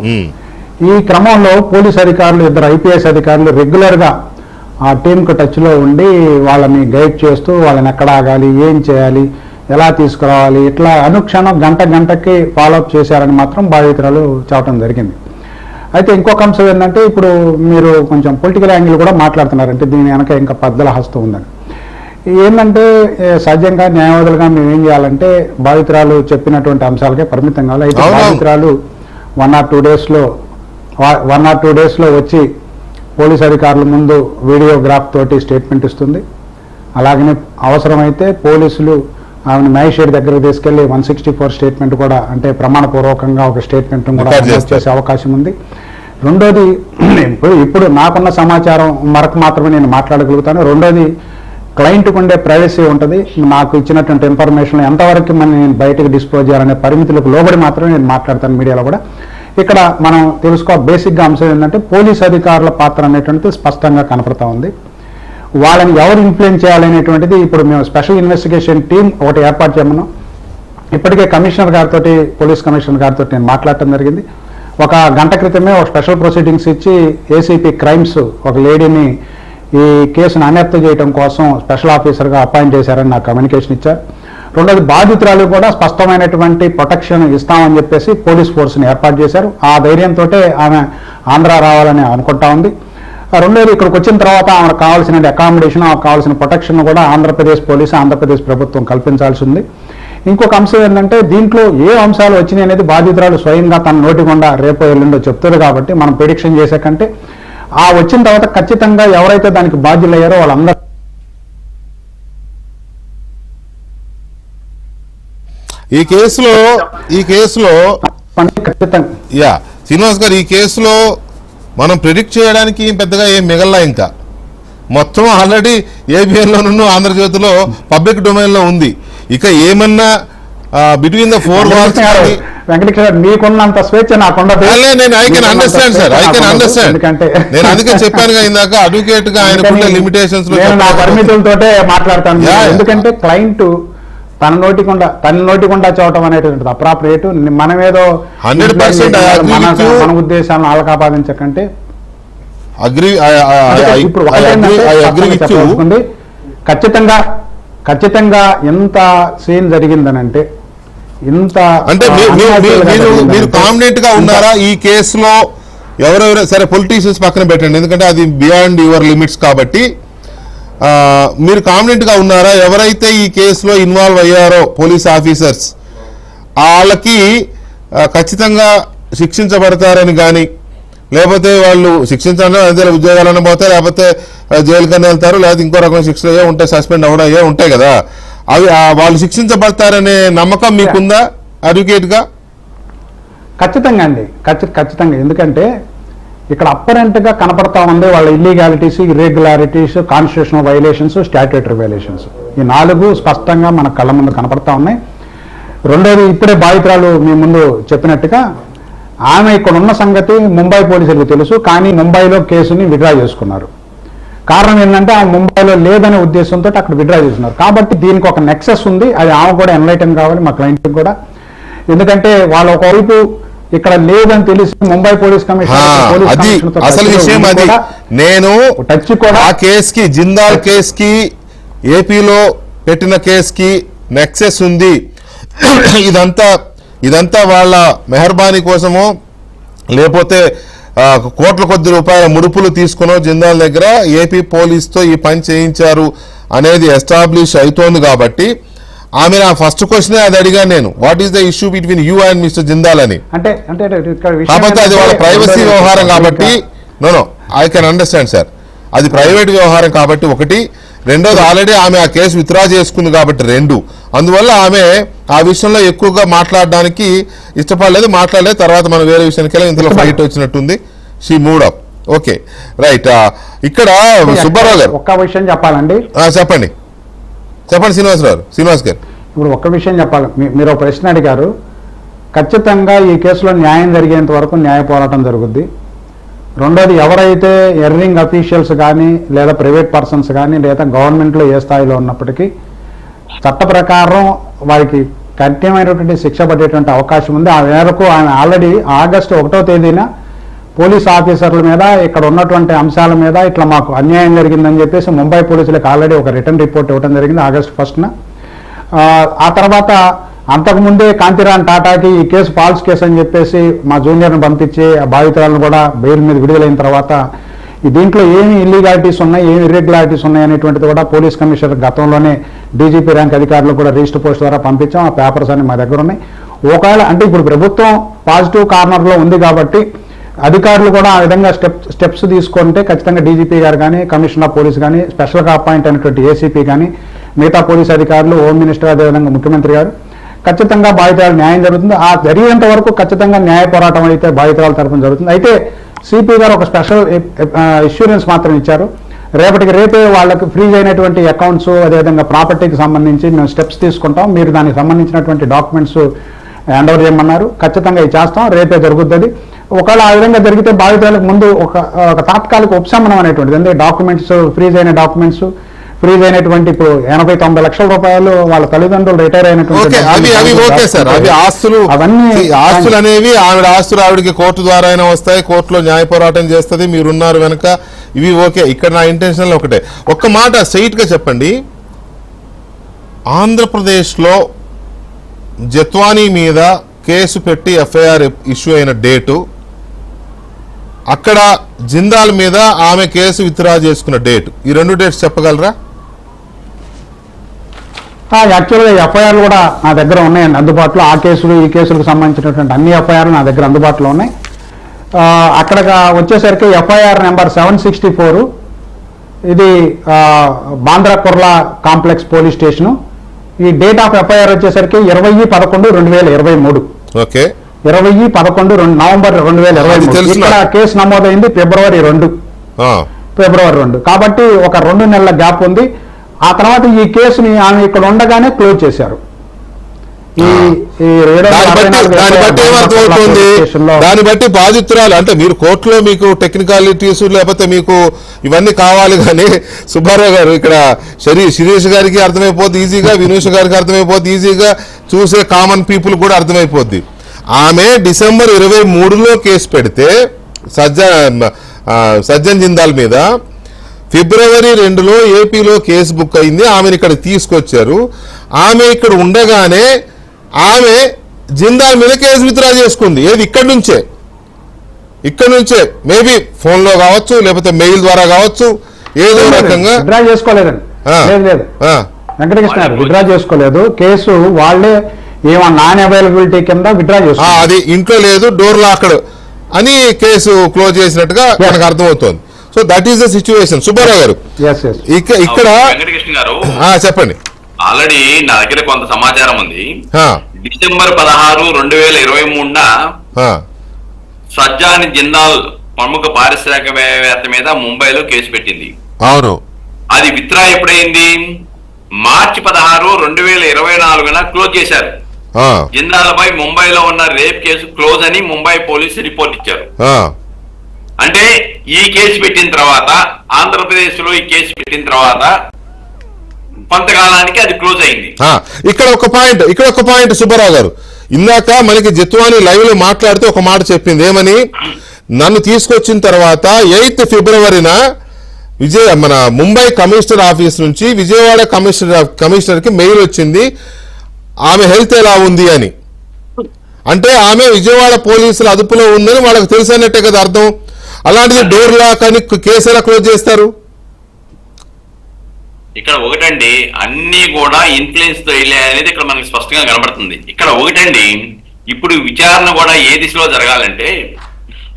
[SPEAKER 2] ఈ క్రమంలో పోలీస్ అధికారులు, 2 IPS అధికారులు రెగ్యులర్గా ఆ టీంకు టచ్లో ఉండి వాళ్ళని గైడ్ చేస్తూ వాళ్ళని ఎక్కడ ఆగాలి, ఏం చేయాలి, ఎలా తీసుకురావాలి, ఇట్లా అనుక్షణం గంటకి ఫాలోఅప్ చేశారని మాత్రం బాధితురాలు చెప్పడం జరిగింది. అయితే ఇంకొక అంశం ఏంటంటే, ఇప్పుడు మీరు కొంచెం పొలిటికల్ యాంగిల్ కూడా మాట్లాడుతున్నారంటే దీని వెనక ఇంకా పెద్దల హస్తం ఉందని. ఏంటంటే సహజంగా న్యాయవాదులుగా మేము ఏం చేయాలంటే బాధితురాలు చెప్పినటువంటి అంశాలకే పరిమితం కావాలి. అయితే బాధితురాలు 1 or 2 daysలో వచ్చి పోలీస్ అధికారుల ముందు వీడియోగ్రాఫ్ తోటి స్టేట్మెంట్ ఇస్తుంది. అలాగనే అవసరమైతే పోలీసులు ఆమెను మ్యాజిస్ట్రేట్ దగ్గరకు తీసుకెళ్లి 164 స్టేట్మెంట్ కూడా, అంటే ప్రమాణపూర్వకంగా ఒక స్టేట్మెంట్ కూడా చేసే అవకాశం ఉంది. రెండోది, ఇప్పుడు నాకున్న సమాచారం మరకు మాత్రమే నేను మాట్లాడగలుగుతాను. రెండోది, క్లయింట్కు ఉండే ప్రైవసీ ఉంటుంది. నాకు ఇచ్చినటువంటి ఇన్ఫర్మేషన్ ఎంతవరకు నేను బయటకు డిస్క్లోజ్ చేయాలనే పరిమితులకు లోబడి మాత్రమే నేను మాట్లాడతాను మీడియాలో కూడా. ఇక్కడ మనం బేసిక్గా అంశం ఏంటంటే, పోలీస్ అధికారుల పాత్ర అనేటువంటిది స్పష్టంగా కనపడతా ఉంది. వాళ్ళని ఎవరు ఇన్ఫ్లుయెన్స్ చేయాలనేటువంటిది ఇప్పుడు మేము స్పెషల్ ఇన్వెస్టిగేషన్ టీం ఒకటి ఏర్పాటు చేయమన్నాం. ఇప్పటికే కమిషనర్ గారితో, పోలీస్ కమిషనర్ గారితో నేను మాట్లాడటం జరిగింది. ఒక గంట క్రితమే ఒక స్పెషల్ ప్రొసీడింగ్స్ ఇచ్చి ఏసీపీ క్రైమ్స్ ఒక లేడీని ఈ కేసును అన్యర్త చేయడం కోసం స్పెషల్ ఆఫీసర్గా అపాయింట్ చేశారని నాకు కమ్యూనికేషన్ ఇచ్చారు. రెండోది బాధితురాలు కూడా స్పష్టమైనటువంటి ప్రొటెక్షన్ ఇస్తామని చెప్పేసి పోలీస్ ఫోర్స్ని ఏర్పాటు చేశారు. ఆ ధైర్యంతో ఆమె ఆంధ్ర రావాలని అనుకుంటా ఉంది. రెండోది ఇక్కడికి వచ్చిన తర్వాత ఆమెకు కావాల్సిన అకామిడేషన్, ఆమెకు కావాల్సిన ప్రొటెక్షన్ కూడా ఆంధ్రప్రదేశ్ పోలీసు, ఆంధ్రప్రదేశ్ ప్రభుత్వం కల్పించాల్సి ఉంది. ఇంకొక అంశం ఏంటంటే దీంట్లో ఏ అంశాలు వచ్చినాయి అనేది బాధితురాలు స్వయంగా తన నోటి గుండా రేపో ఎల్లుండో చెప్తుంది. కాబట్టి మనం ప్రిడిక్షన్ చేసే కంటే ఆ వచ్చిన తర్వాత ఖచ్చితంగా ఎవరైతే దానికి బాధ్యులయ్యారో వాళ్ళందరూ
[SPEAKER 1] ఈ కేసులో
[SPEAKER 2] ఖచ్చితంగా
[SPEAKER 1] యా శ్రీనివాస్ గారు, ఈ కేసులో మనం ప్రిడిక్ట్ చేయడానికి పెద్దగా ఏం మిగల్లా. ఇంకా మొత్తం ఆల్రెడీ ఏబిఎన్లోనూ ఆంధ్రజ్యోతిలో పబ్లిక్ డొమైన్లో ఉంది. ఇక ఏమన్నా between the four walls
[SPEAKER 2] Venkateswara మీకున్నంత స్వేచ్ఛ నాకుండదు.
[SPEAKER 1] నేను I can understand sir, I can understand. నేను అందుకే చెప్పాను ఇందాక అడ్వకేట్ గా ఆయనకున్న లిమిటేషన్స్
[SPEAKER 2] నా పరిమితులతోటే మాట్లాడతాను. ఎందుకంటే క్లయింట్ తన నోటి గుండా చూడటం అనేటువంటిది అప్రాప్రియేట్. మనమేదో
[SPEAKER 1] 100%
[SPEAKER 2] మన ఉద్దేశాలను ఆలకాపాదించకంటే ఇప్పుడు ఖచ్చితంగా ఎంత సీన్ జరిగిందనంటే ఇంత
[SPEAKER 1] అంటే మీరు కాన్ఫిడెంట్ గా ఉన్నారా ఈ కేసులో? ఎవరెవరు సరే పొలిటీషియన్స్ పక్కన పెట్టండి, ఎందుకంటే అది బియాండ్ యువర్ లిమిట్స్ కాబట్టి. మీరు కాన్ఫిడెంట్ గా ఉన్నారా ఎవరైతే ఈ కేసులో ఇన్వాల్వ్ అయ్యారో పోలీస్ ఆఫీసర్స్ వాళ్ళకి ఖచ్చితంగా శిక్షించబడతారని కానీ, లేకపోతే వాళ్ళు శిక్షించాలని అదే ఉద్యోగాలన్నా పోతారు, లేకపోతే జైలుకన్నా వెళ్తారు, లేకపోతే ఇంకో రకమైన శిక్షలు అయ్యే ఉంటాయి, సస్పెండ్ అవ్వడం అయ్యే ఉంటాయి కదా, అవి వాళ్ళు శిక్షించబడతారనే నమ్మకం మీకుందా అడ్వకేట్ గా?
[SPEAKER 2] ఖచ్చితంగా అండి, ఖచ్చితంగా. ఎందుకంటే ఇక్కడ అప్పరెంట్ గా కనపడతా ఉంది వాళ్ళ illegalities, irregularities, constitutional violations, statutory violations. ఈ 4 స్పష్టంగా మన కళ్ళ ముందు కనపడతా ఉన్నాయి. రెండోది ఇప్పుడే బాధితురాలు మీ ముందు చెప్పినట్టుగా ఆమె ఇక్కడ ఉన్న సంగతి ముంబై పోలీసులకు తెలుసు, కానీ ముంబైలో కేసుని విత్డ్రా చేసుకున్నారు. కారణం ఏంటంటే ఆమె ముంబైలో లేదనే ఉద్దేశంతో అక్కడ విత్డ్రా చేస్తున్నారు. కాబట్టి దీనికి ఒక నెక్సెస్ ఉంది. అది ఆమె కూడా ఎన్లైటన్ కావాలి, మా క్లయింట్ కూడా. ఎందుకంటే వాళ్ళు ఒకవైపు ఇక్కడ లేదని తెలిసి ముంబై పోలీస్ కమిషనర్
[SPEAKER 1] అసలు విషయం అది. నేను
[SPEAKER 2] టచ్ కూడా
[SPEAKER 1] ఆ కేసుకి, జిందాల్ కేసుకి, ఏపీలో పెట్టిన కేసుకి నెక్సెస్ ఉంది. ఇదంతా వాళ్ళ మెహర్బానీ కోసమో లేకపోతే కోట్ల కొద్ది రూపాయల ముడుపులు తీసుకునో జిందాల్ దగ్గర ఏపీ పోలీస్తో ఈ పని చేయించారు అనేది ఎస్టాబ్లిష్ అవుతోంది. కాబట్టి ఆమె నా ఫస్ట్ క్వశ్చన్ అది అడిగాను నేను, what is the issue between you and mister Jindal అని. కాకపోతే అది వాళ్ళ ప్రైవసీ వ్యవహారం కాబట్టి no I can understand sir, అది ప్రైవేట్ వ్యవహారం కాబట్టి ఒకటి. రెండోది ఆల్రెడీ ఆమె ఆ కేసు విత్డ్రా చేసుకుంది కాబట్టి 2. అందువల్ల ఆమె ఆ విషయంలో ఎక్కువగా మాట్లాడడానికి ఇష్టపడలేదు, మాట్లాడలేదు. తర్వాత మనం వేరే విషయానికి వెళ్ళి ఇంతలో ఫైట్ వచ్చినట్టుంది. She mood up. Okay right. ఇక్కడ సుబ్బారావు గారు
[SPEAKER 2] ఒక్క విషయం చెప్పాలండి.
[SPEAKER 1] చెప్పండి శ్రీనివాస్ గారు.
[SPEAKER 2] ఇప్పుడు ఒక్క విషయం చెప్పాలి. మీరు ఒక ప్రశ్న అడిగారు. ఖచ్చితంగా ఈ కేసులో న్యాయం జరిగేంత వరకు న్యాయ పోరాటం జరుగుద్ది. రెండోది ఎవరైతే ఎర్రింగ్ అఫీషియల్స్ కానీ లేదా ప్రైవేట్ పర్సన్స్ కానీ లేదా గవర్నమెంట్లో ఏ స్థాయిలో ఉన్నప్పటికీ చట్ట ప్రకారం వారికి కఠినమైనటువంటి శిక్ష పడేటువంటి అవకాశం ఉంది. ఆ మేరకు ఆయన ఆల్రెడీ ఆగస్టు 1వ తేదీన పోలీస్ ఆఫీసర్ల మీద ఇక్కడ ఉన్నటువంటి అంశాల మీద ఇట్లా మాకు అన్యాయం జరిగిందని చెప్పేసి ముంబై పోలీసులకు ఆల్రెడీ ఒక రిటర్న్ రిపోర్ట్ ఇవ్వడం జరిగింది ఆగస్టు 1న. ఆ తర్వాత అంతకుముందే కాంతిరాన్ టాటాకి ఈ కేసు ఫాల్స్ కేసు అని చెప్పేసి మా జూనియర్ని పంపించి ఆ బాధితురాలను కూడా బెయిల్ మీద విడుదలైన తర్వాత దీంట్లో ఏమి ఇల్లీగాలిటీస్ ఉన్నాయి, ఏమి ఇర్రెగ్యులారిటీస్ ఉన్నాయి అనేటువంటిది కూడా పోలీస్ కమిషనర్ గతంలోనే డీజీపీ ర్యాంక్ అధికారులు కూడా రిజిస్టర్ పోస్ట్ ద్వారా పంపించాం. ఆ పేపర్స్ అన్ని మా దగ్గర ఉన్నాయి. ఒకవేళ అంటే ఇప్పుడు ప్రభుత్వం పాజిటివ్ కార్నర్లో ఉంది కాబట్టి అధికారులు కూడా ఆ విధంగా స్టెప్స్ తీసుకుంటే ఖచ్చితంగా డీజీపీ గారు కానీ, కమిషనర్ ఆఫ్ పోలీస్ కానీ, స్పెషల్గా అపాయింట్ అయినటువంటి ఏసీపీ కానీ, మిగతా పోలీస్ అధికారులు, హోమ్ మినిస్టర్, అదేవిధంగా ముఖ్యమంత్రి గారు ఖచ్చితంగా బాధితురాలు న్యాయం జరుగుతుంది. ఆ జరిగేంత వరకు ఖచ్చితంగా న్యాయ పోరాటం అయితే బాధితురాల తరఫున జరుగుతుంది. అయితే సిపి గారు ఒక స్పెషల్ ఇన్సూరెన్స్ మాత్రం ఇచ్చారు. రేపటికి రేపే వాళ్ళకి ఫ్రీజ్ అయినటువంటి అకౌంట్స్, అదేవిధంగా ప్రాపర్టీకి సంబంధించి మేము స్టెప్స్ తీసుకుంటాం, మీరు దానికి సంబంధించినటువంటి డాక్యుమెంట్స్ హ్యాండ్ ఓవర్ చేయమన్నారు. ఖచ్చితంగా ఇది చేస్తాం, రేపే జరుగుతుంది. ఒకవేళ ఆ విధంగా జరిగితే బాధితులకు ముందు ఒక తాత్కాలిక ఉపశమనం అనేటువంటిది, అంటే డాక్యుమెంట్స్ ఫ్రీజ్ అయిన డాక్యుమెంట్స్ ఫ్రీజ్ అయినటువంటి ఇప్పుడు 80-90 లక్షల రూపాయలు వాళ్ళ తల్లిదండ్రులు రిటైర్
[SPEAKER 1] ఓకే, అవి ఓకే సార్, అవి ఆస్తులు,
[SPEAKER 2] అవన్నీ
[SPEAKER 1] ఆస్తులు అనేవి ఆవిడికి కోర్టు ద్వారా అయినా వస్తాయి, కోర్టులో న్యాయ పోరాటం చేస్తుంది, మీరున్నారు వెనక, ఇవి ఓకే. ఇక్కడ నా ఇంటెన్షన్ ఒకటే, ఒక్క మాట స్ట్రైట్ గా చెప్పండి, ఆంధ్రప్రదేశ్లో జత్వానీ మీద కేసు పెట్టి ఎఫ్ఐఆర్ ఇష్యూ అయిన డేటు, అక్కడ జిందాల్ మీద ఆమె కేసు విత్డ్రా చేసుకున్న డేటు, ఈ 2 డేట్స్ చెప్పగలరా?
[SPEAKER 2] యాక్చువల్గా ఎఫ్ఐఆర్లు కూడా నా దగ్గర ఉన్నాయండి అందుబాటులో. ఆ కేసులు ఈ కేసులకు సంబంధించినటువంటి అన్ని ఎఫ్ఐఆర్లు నా దగ్గర అందుబాటులో ఉన్నాయి. అక్కడ వచ్చేసరికి ఎఫ్ఐఆర్ నెంబర్ 764, ఇది Bandra Kurla complex police station. ఈ డేట్ ఆఫ్ ఎఫ్ఐఆర్ వచ్చేసరికి 20/11/2023.
[SPEAKER 1] Okay,
[SPEAKER 2] 20/11 November 2023. ఇక్కడ కేసు నమోదైంది ఫిబ్రవరి 2. కాబట్టి ఒక 2 నెలల గ్యాప్ ఉంది. ఆ తర్వాత ఈ కేసుని ఆమె ఇక్కడ ఉండగానే క్లోజ్ చేశారు.
[SPEAKER 1] దాన్ని బట్టి బాధితురాలు అంటే మీరు కోర్టులో మీకు టెక్నికాలిటీస్ లేకపోతే మీకు ఇవన్నీ కావాలి, కానీ సుబ్బారావు గారు ఇక్కడ శిరీష్ గారికి అర్థమైపోద్ది ఈజీగా, వినూష్ గారికి అర్థమైపోద్ది ఈజీగా, చూసే కామన్ పీపుల్ కూడా అర్థమైపోద్ది. ఆమె డిసెంబర్ 23లో కేసు పెడితే సజ్జన్ జిందాల్ మీద, ఫిబ్రవరి 2లో ఏపీలో కేసు బుక్ అయింది, ఆమెను ఇక్కడ తీసుకొచ్చారు. ఆమె ఇక్కడ ఉండగానే ఆమె జిందాల్ మీద కేసు విత్డ్రా చేసుకుంది. ఏది ఇక్కడ నుంచే మేబీ ఫోన్లో కావచ్చు, లేకపోతే మెయిల్ ద్వారా కావచ్చు, ఏదో రకంగా
[SPEAKER 2] విత్డ్రా చేసుకోలేదండి. లేదు వెంకటకృష్ణ గారు విత్డ్రా చేసుకోలేదు. కేసు వాళ్ళే నాన్ అవైలబిలిటీ కింద విత్డ్రా చేసుకో,
[SPEAKER 1] అది ఇంట్లో లేదు, డోర్ లాక్డ్ అని కేసు క్లోజ్ చేసినట్టుగా మనకు అర్థమవుతోంది. So that is the situation. Subbarao గారు ఇక్కడ
[SPEAKER 3] వెంకటకృష్ణ గారు
[SPEAKER 1] చెప్పండి.
[SPEAKER 3] ఆల్రెడీ నా దగ్గర కొంత సమాచారం ఉంది. డిసెంబర్ 16, 2023 సజ్జాని జిందాల్ ప్రముఖ పారిశ్రామికవేత్త మీద ముంబైలో కేసు పెట్టింది.
[SPEAKER 1] అవును,
[SPEAKER 3] అది విత్డ్రా ఎప్పుడైంది? మార్చి 16, 2024 క్లోజ్ చేశారు. జిందాల్ పై ముంబైలో ఉన్న రేప్ కేసు క్లోజ్ అని ముంబై పోలీసు రిపోర్ట్ ఇచ్చారు. అంటే ఈ కేసు పెట్టిన తర్వాత, ఆంధ్రప్రదేశ్ లో ఈ కేసు పెట్టిన తర్వాత కొంతకాలానికి అది క్లోజ్ అయింది.
[SPEAKER 1] ఇక్కడ ఒక పాయింట్ సుబ్బారావు గారు, ఇందాక మనకి జత్వాని లైవ్ లో మాట్లాడుతూ ఒక మాట చెప్పింది, ఏమని? నన్ను తీసుకొచ్చిన తర్వాత 8 ఫిబ్రవరిన మన ముంబై కమిషనర్ ఆఫీస్ నుంచి విజయవాడ కమిషనర్ కి మెయిల్ వచ్చింది, ఆమె హెల్త్ ఎలా ఉంది అని. అంటే ఆమె విజయవాడ పోలీసుల అదుపులో ఉందని వాళ్ళకి తెలిసినట్టే కదా అర్థం. అలాంటిది డోర్ లాక్ అని కేసు ఎలా క్లోజ్ చేస్తారు?
[SPEAKER 3] ఇక్కడ ఒకటండి, అన్ని కూడా ఇన్ఫ్లుయెన్స్ తో అనేది ఇక్కడ మనకి స్పష్టంగా కనబడుతుంది. ఇక్కడ ఒకటండి, ఇప్పుడు విచారణ కూడా ఏ దిశలో జరగాలంటే,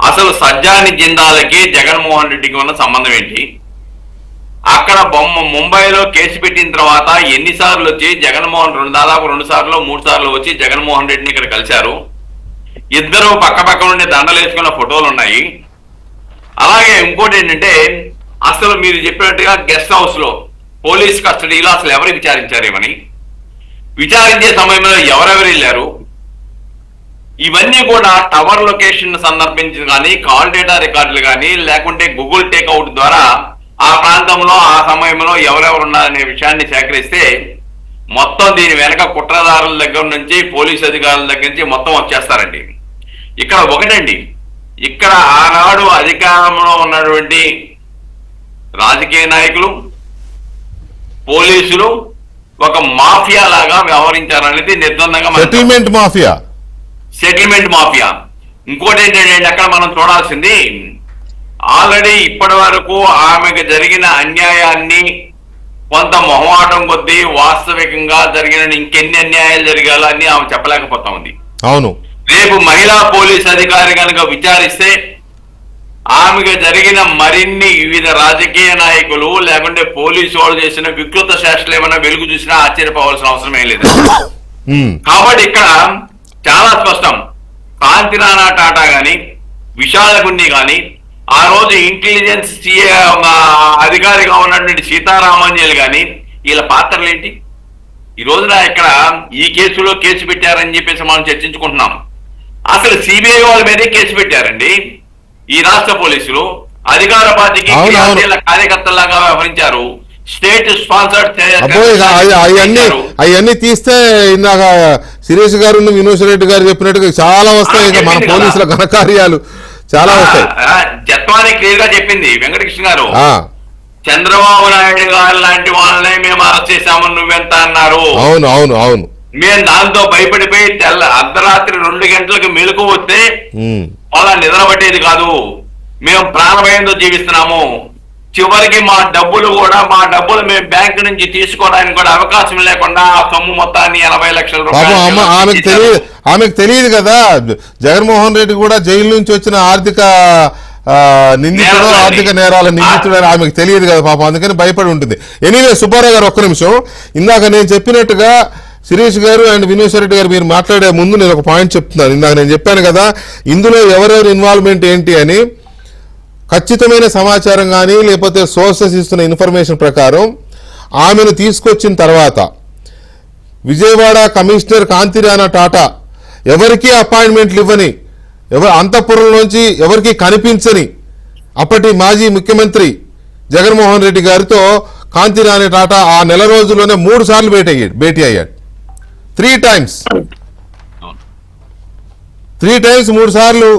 [SPEAKER 3] అసలు సజ్జాని జిందాల్కి జగన్మోహన్ రెడ్డికి ఉన్న సంబంధం ఏంటి? అక్కడ ముంబైలో కేసు పెట్టిన తర్వాత ఎన్నిసార్లు వచ్చి జగన్మోహన్ దాదాపు 2 సార్లు 3 సార్లు వచ్చి జగన్మోహన్ రెడ్డిని ఇక్కడ కలిశారు. ఇద్దరు పక్క నుండి దండలు వేసుకున్న ఫోటోలు ఉన్నాయి. అలాగే ఇంకోటి ఏంటంటే, అసలు మీరు చెప్పినట్టుగా గెస్ట్ హౌస్ లో పోలీస్ కస్టడీలో అసలు ఎవరు విచారించారేమని, విచారించే సమయంలో ఎవరెవరు వెళ్ళారు, ఇవన్నీ కూడా టవర్ లొకేషన్ సందర్భించి కానీ, కాల్ డేటా రికార్డులు కానీ, లేకుంటే గూగుల్ టేక్అవుట్ ద్వారా ఆ ప్రాంతంలో ఆ సమయంలో ఎవరెవరు ఉన్నారనే విషయాన్ని సేకరిస్తే మొత్తం దీని వెనక కుట్రదారుల దగ్గర నుంచి పోలీసు అధికారుల దగ్గర నుంచి మొత్తం వచ్చేస్తారండి. ఇక్కడ ఒకటండి, ఇక్కడ ఆనాడు అధికారంలో ఉన్నటువంటి రాజకీయ నాయకులు, పోలీసులు ఒక మాఫియా లాగా వ్యవహరించారనేది నిర్ద్వందంగా సెటిల్మెంట్ మాఫియా. ఇంకోటి ఏంటంటే అక్కడ మనం చూడాల్సింది, ఆల్రెడీ ఇప్పటి వరకు ఆమెకు జరిగిన అన్యాయాన్ని కొంత మొహమాటం కొద్దీ వాస్తవికంగా జరిగిన ఇంకెన్ని అన్యాయాలు జరిగాలో అని ఆమె చెప్పలేకపోతా ఉంది.
[SPEAKER 1] అవును,
[SPEAKER 3] రేపు మహిళా పోలీస్ అధికారి కనుక విచారిస్తే ఆమెకు జరిగిన మరిన్ని వివిధ రాజకీయ నాయకులు లేకుంటే పోలీసు వాళ్ళు చేసిన వికృత శాస్త్రాలు ఏమైనా వెలుగు చూసినా ఆశ్చర్యపోవాల్సిన అవసరం ఏం లేదు. కాబట్టి ఇక్కడ చాలా స్పష్టం, కాంతిరాణా టాటా గాని, విశాల గున్ని గాని, ఆ రోజు ఇంటెలిజెన్స్ అధికారిగా ఉన్నటువంటి సీతారామాంజలి గాని, వీళ్ళ పాత్రలు ఏంటి? ఈ రోజున ఇక్కడ ఈ కేసులో కేసు పెట్టారని చెప్పేసి మనం చర్చించుకుంటున్నాం. అసలు సిబిఐ వాళ్ళ మీదే కేసు పెట్టారండి ఈ రాష్ట్ర పోలీసులు. అధికార పార్టీకి కార్యకర్తలాగా వ్యవహరించారు. స్టేట్ స్పాన్సర్డ్
[SPEAKER 1] అవన్నీ తీస్తే ఇందాక శిరీష్ గారు వినోద్ రెడ్డి గారు చెప్పినట్టుగా చాలా వస్తాయి. ఇక మన పోలీసుల ఘనకార్యాలు చాలా వస్తాయి.
[SPEAKER 3] జత్వాని క్లియర్ గా చెప్పింది వెంకటకృష్ణ గారు. చంద్రబాబు నాయుడు గారు లాంటి వాళ్ళనే మేము అరెస్ట్ చేశామని నువ్వెంత అన్నారు.
[SPEAKER 1] అవును అవును అవును.
[SPEAKER 3] మేము దాంతో భయపడిపోయి అర్ధరాత్రి 2 గంటలకు మెలకు వస్తే వాళ్ళ నిద్ర పట్టేది కాదు. మేము ప్రాణభయంతో జీవిస్తున్నాము. చివరికి మా డబ్బులు మేము బ్యాంక్ నుంచి తీసుకోవడానికి కూడా అవకాశం లేకుండా ఆ సొమ్ము మొత్తాన్ని 80 లక్షల రూపాయలు.
[SPEAKER 1] ఆమెకు తెలియదు కదా, జగన్మోహన్ రెడ్డి కూడా జైలు నుంచి వచ్చిన ఆర్థిక నేరాల నిందితుడు అని ఆమెకు తెలియదు కదా పాపం, అందుకని భయపడి ఉంటుంది. ఎనీవే సుబ్బారావు గారు ఒక్క నిమిషం, ఇందాక నేను చెప్పినట్టుగా శిరీష్ గారు అండ్ వినోద్ రెడ్డి గారు మీరు మాట్లాడే ముందు నేను ఒక పాయింట్ చెప్తున్నాను. ఇందాక నేను చెప్పాను కదా ఇందులో ఎవరెవరి ఇన్వాల్వ్మెంట్ ఏంటి అని. ఖచ్చితమైన సమాచారం కానీ లేకపోతే సోర్సెస్ ఇస్తున్న ఇన్ఫర్మేషన్ ప్రకారం ఆమెను తీసుకొచ్చిన తర్వాత విజయవాడ కమిషనర్ కాంతిరాణా టాటా ఎవరికీ అపాయింట్మెంట్లు ఇవ్వని, అంతఃపురంలోంచి ఎవరికి కనిపించని అప్పటి మాజీ ముఖ్యమంత్రి జగన్మోహన్ రెడ్డి గారితో కాంతిరాణా టాటా ఆ నెల రోజుల్లోనే 3 సార్లు భేటీ అయ్యాడు. 3 times 3 సార్లు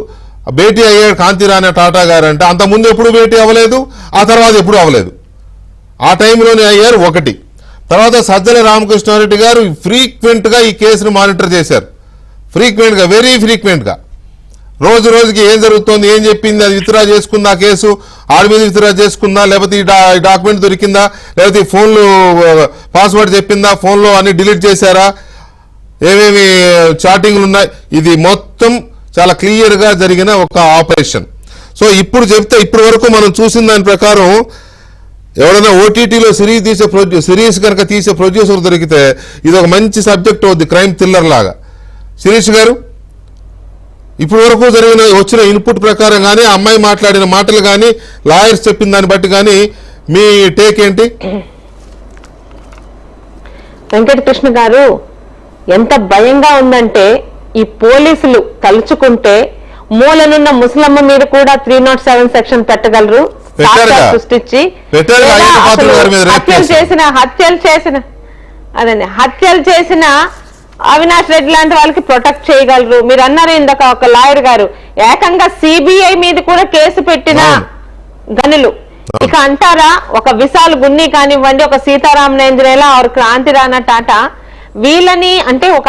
[SPEAKER 1] భేటీ అయ్యాడు కాంతిరాణా టాటా గారు. అంటే అంతకుముందు ఎప్పుడు భేటీ అవ్వలేదు, ఆ తర్వాత ఎప్పుడు అవ్వలేదు. ఆ టైంలోనే అయ్యారు. ఒకటి. తర్వాత సజ్జల రామకృష్ణారెడ్డి గారు ఫ్రీక్వెంట్గా ఈ కేసును మానిటర్ చేశారు. ఫ్రీక్వెంట్గా, వెరీ ఫ్రీక్వెంట్గా రోజు రోజుకి ఏం జరుగుతోంది, ఏం చెప్పింది, అది విత్డ్రా చేసుకుందా, కేసు ఆడి మీద విత్డ్రా చేసుకుందా, లేకపోతే ఈ డాక్యుమెంట్ దొరికిందా, లేకపోతే ఈ ఫోన్లు పాస్వర్డ్ చెప్పిందా, ఫోన్లో అన్ని డిలీట్ చేశారా, ఏమేమి చాటింగ్లు ఉన్నాయి, ఇది మొత్తం చాలా క్లియర్గా జరిగిన ఒక ఆపరేషన్. సో ఇప్పుడు చెప్తే ఇప్పటి వరకు మనం చూసిన దాని ప్రకారం ఎవరైనా ఓటీటీలో సిరీస్ కనుక తీసే ప్రొడ్యూసర్ దొరికితే ఇది ఒక మంచి సబ్జెక్ట్ అవుద్ది, క్రైమ్ థ్రిల్లర్ లాగా. శిరీష్ గారు, ఇప్పటి వరకు వచ్చిన ఇన్పుట్ ప్రకారం కానీ అమ్మాయి మాట్లాడిన మాటలు కానీ లాయర్స్ చెప్పిన దాన్ని బట్టి కానీ మీ టేక్ ఏంటి?
[SPEAKER 5] వెంకటకృష్ణ గారు, ఎంత భయంగా ఉందంటే ఈ పోలీసులు తలుచుకుంటే మూలనున్న ముసలమ్మ మీద కూడా 307 సెక్షన్ పెట్టగలరు, సృష్టించి హత్యలు చేసిన అవినాష్ రెడ్డి లాంటి వాళ్ళకి ప్రొటెక్ట్ చేయగలరు. మీరు అన్నారు ఇందాక ఒక లాయర్ గారు ఏకంగా సిబిఐ మీద కూడా కేసు పెట్టిన గనులు. ఇక అంటారా ఒక విశాల్ గున్ని కానివ్వండి, ఒక సీతారాం నేంద్రేలా ఆర్ కాంతిరాణా టాటా, వీళ్ళని అంటే ఒక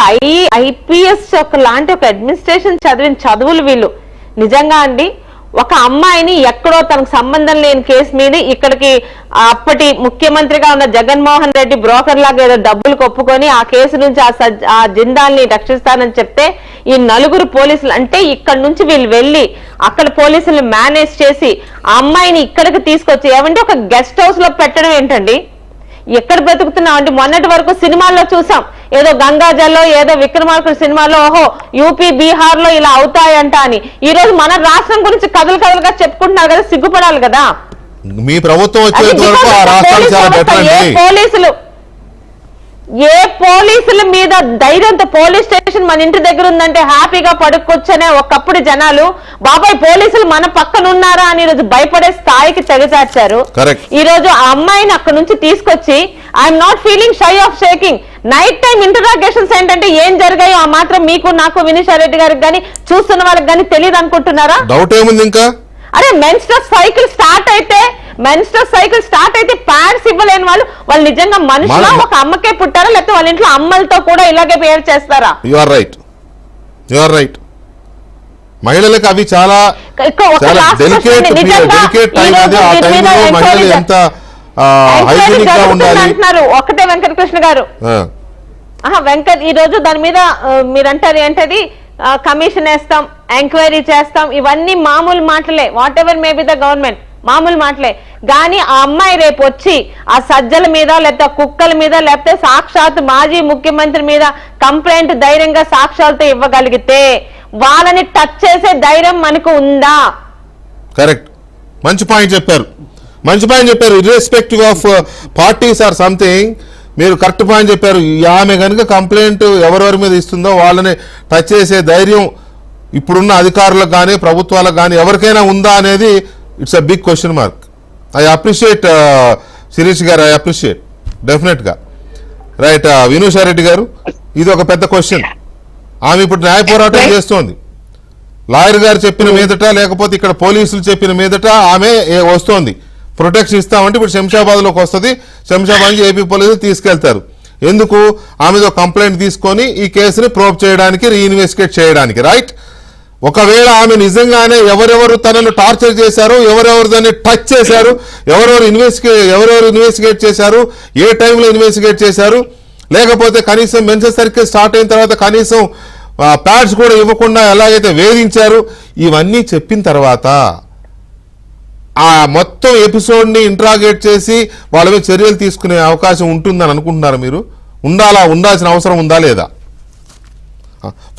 [SPEAKER 5] ఐపీఎస్ ఒక లాంటి ఒక అడ్మినిస్ట్రేషన్ చదివిన చదువులు వీళ్ళు. నిజంగా అండి, ఒక అమ్మాయిని ఎక్కడో తనకు సంబంధం లేని కేసు మీద ఇక్కడికి అప్పటి ముఖ్యమంత్రిగా ఉన్న జగన్మోహన్ రెడ్డి బ్రోకర్ లాగా ఏదో డబ్బులు కొప్పుకొని ఆ కేసు నుంచి ఆ జిందాల్ని రక్షిస్తానని చెప్తే ఈ 4 పోలీసులు అంటే ఇక్కడ నుంచి వీళ్ళు వెళ్ళి అక్కడ పోలీసులు మేనేజ్ చేసి ఆ అమ్మాయిని ఇక్కడికి తీసుకొచ్చి ఏమంటే ఒక గెస్ట్ హౌస్ లో పెట్టడం ఏంటండి? ఎక్కడ బ్రతుకుతున్నాం అంటే మొన్నటి వరకు సినిమాల్లో చూసాం, ఏదో గంగాజల్లో ఏదో విక్రమార్కుడు సినిమాలో ఓహో యూపీ బీహార్ లో ఇలా అవుతాయంట అని. ఈ రోజు మన రాష్ట్రం గురించి కథలుగా చెప్పుకుంటున్నారు కదా, సిగ్గుపడాలి కదా.
[SPEAKER 1] మీ ప్రభుత్వం
[SPEAKER 5] ఏ పోలీసుల మీద ధైర్యంతో పోలీస్ స్టేషన్ మన ఇంటి దగ్గర ఉందంటే హ్యాపీగా పడుకొచ్చనే ఒకప్పుడు జనాలు బాబాయ్ పోలీసులు మన పక్కన ఉన్నారా అని ఈరోజు భయపడే స్థాయికి తెగచార్చారు. ఈ రోజు ఆ అమ్మాయిని అక్కడ నుంచి తీసుకొచ్చి I'm not feeling shy of shaking night time interrogations ఏంటంటే ఏం జరిగాయో ఆ మాత్రం మీకు నాకు వినీష్ రెడ్డి గారికి కానీ చూస్తున్న వాళ్ళకి కానీ తెలియదు అనుకుంటున్నారా?
[SPEAKER 1] డౌట్ ఏముంది ఇంకా?
[SPEAKER 5] అరే మెన్స్ట్రస్ సైకిల్ స్టార్ట్ అయితే ప్యాడ్స్ ఇవ్వలేని వాళ్ళు నిజంగా మనుషులా, ఒక అమ్మకే పుట్టారా, లేకపోతే వాళ్ళ ఇంట్లో అమ్మలతో కూడా ఇలాగే బిహేవ్ చేస్తారా?
[SPEAKER 1] You are right. మహిళలకు అవి చాలా డెలికేట్ టైం. అది ఆ టైంలో మహిళలు ఎంత హైజీనిక్ గా ఉండాలి
[SPEAKER 5] అంటున్నారు. ఒకటే వెంకటకృష్ణ గారు, ఈ రోజు దాని మీద మీరంటారు ఏంటది కమిషన్ వేస్తాం, ఎంక్వైరీ చేస్తాం, ఇవన్నీ మామూలు మాటలే. What ever may be the government, మామూలు మాటలే. కానీ ఆ అమ్మాయి రేపు వచ్చి ఆ సజ్జల మీద లేకపోతే కుక్కల మీద లేకపోతే సాక్షాత్ మాజీ ముఖ్యమంత్రి మీద కంప్లైంట్ ధైర్యంగా సాక్ష్యాలతో ఇవ్వగలిగితే వాళ్ళని టచ్ చేసే ధైర్యం మనకు ఉందా?
[SPEAKER 1] కరెక్ట్, మంచి పాయింట్ చెప్పారు. Irrespective of parties or something, మీరు కరెక్ట్ పాయింట్ చెప్పారు. ఆమె కనుక కంప్లైంట్ ఎవరెవరి మీద ఇస్తుందో వాళ్ళని టచ్ చేసే ధైర్యం ఇప్పుడున్న అధికారులకు కానీ ప్రభుత్వాలకు కానీ ఎవరికైనా ఉందా అనేది it's a big question mark. I appreciate Shirish గారు, ఐ అప్రిషియేట్ డెఫినెట్గా. రైట్, వినూషారెడ్డి గారు, ఇది ఒక పెద్ద క్వశ్చన్. ఆమె ఇప్పుడు న్యాయ పోరాటం చేస్తోంది. లాయర్ గారు చెప్పిన మీదట, లేకపోతే ఇక్కడ పోలీసులు చెప్పిన మీదట ఆమె వస్తోంది. ప్రొటెక్షన్ ఇస్తామంటే ఇప్పుడు శంషాబాద్లోకి వస్తుంది. శంషాబాద్ నుంచి ఏపీ పోలీసులు తీసుకెళ్తారు. ఎందుకు? ఆమెతో కంప్లైంట్ తీసుకొని ఈ కేసుని ప్రోబ్ చేయడానికి, రీఇన్వెస్టిగేట్ చేయడానికి. రైట్. ఒకవేళ ఆమె నిజంగానే ఎవరెవరు తనను టార్చర్ చేశారు, ఎవరెవరు దాన్ని టచ్ చేశారు, ఎవరెవరు ఇన్వెస్టిగేట్ చేశారు, ఏ టైంలో ఇన్వెస్టిగేట్ చేశారు, లేకపోతే కనీసం మెన్సెస్ సర్కిల్ స్టార్ట్ అయిన తర్వాత కనీసం ప్యాడ్స్ కూడా ఇవ్వకుండా ఎలాగైతే వేధించారు, ఇవన్నీ చెప్పిన తర్వాత ఆ మొత్తం ఎపిసోడ్ని ఇంట్రాగేట్ చేసి వాళ్ళ మీద చర్యలు తీసుకునే అవకాశం ఉంటుందని అనుకుంటున్నారు మీరు? ఉండాల్సిన అవసరం ఉందా లేదా?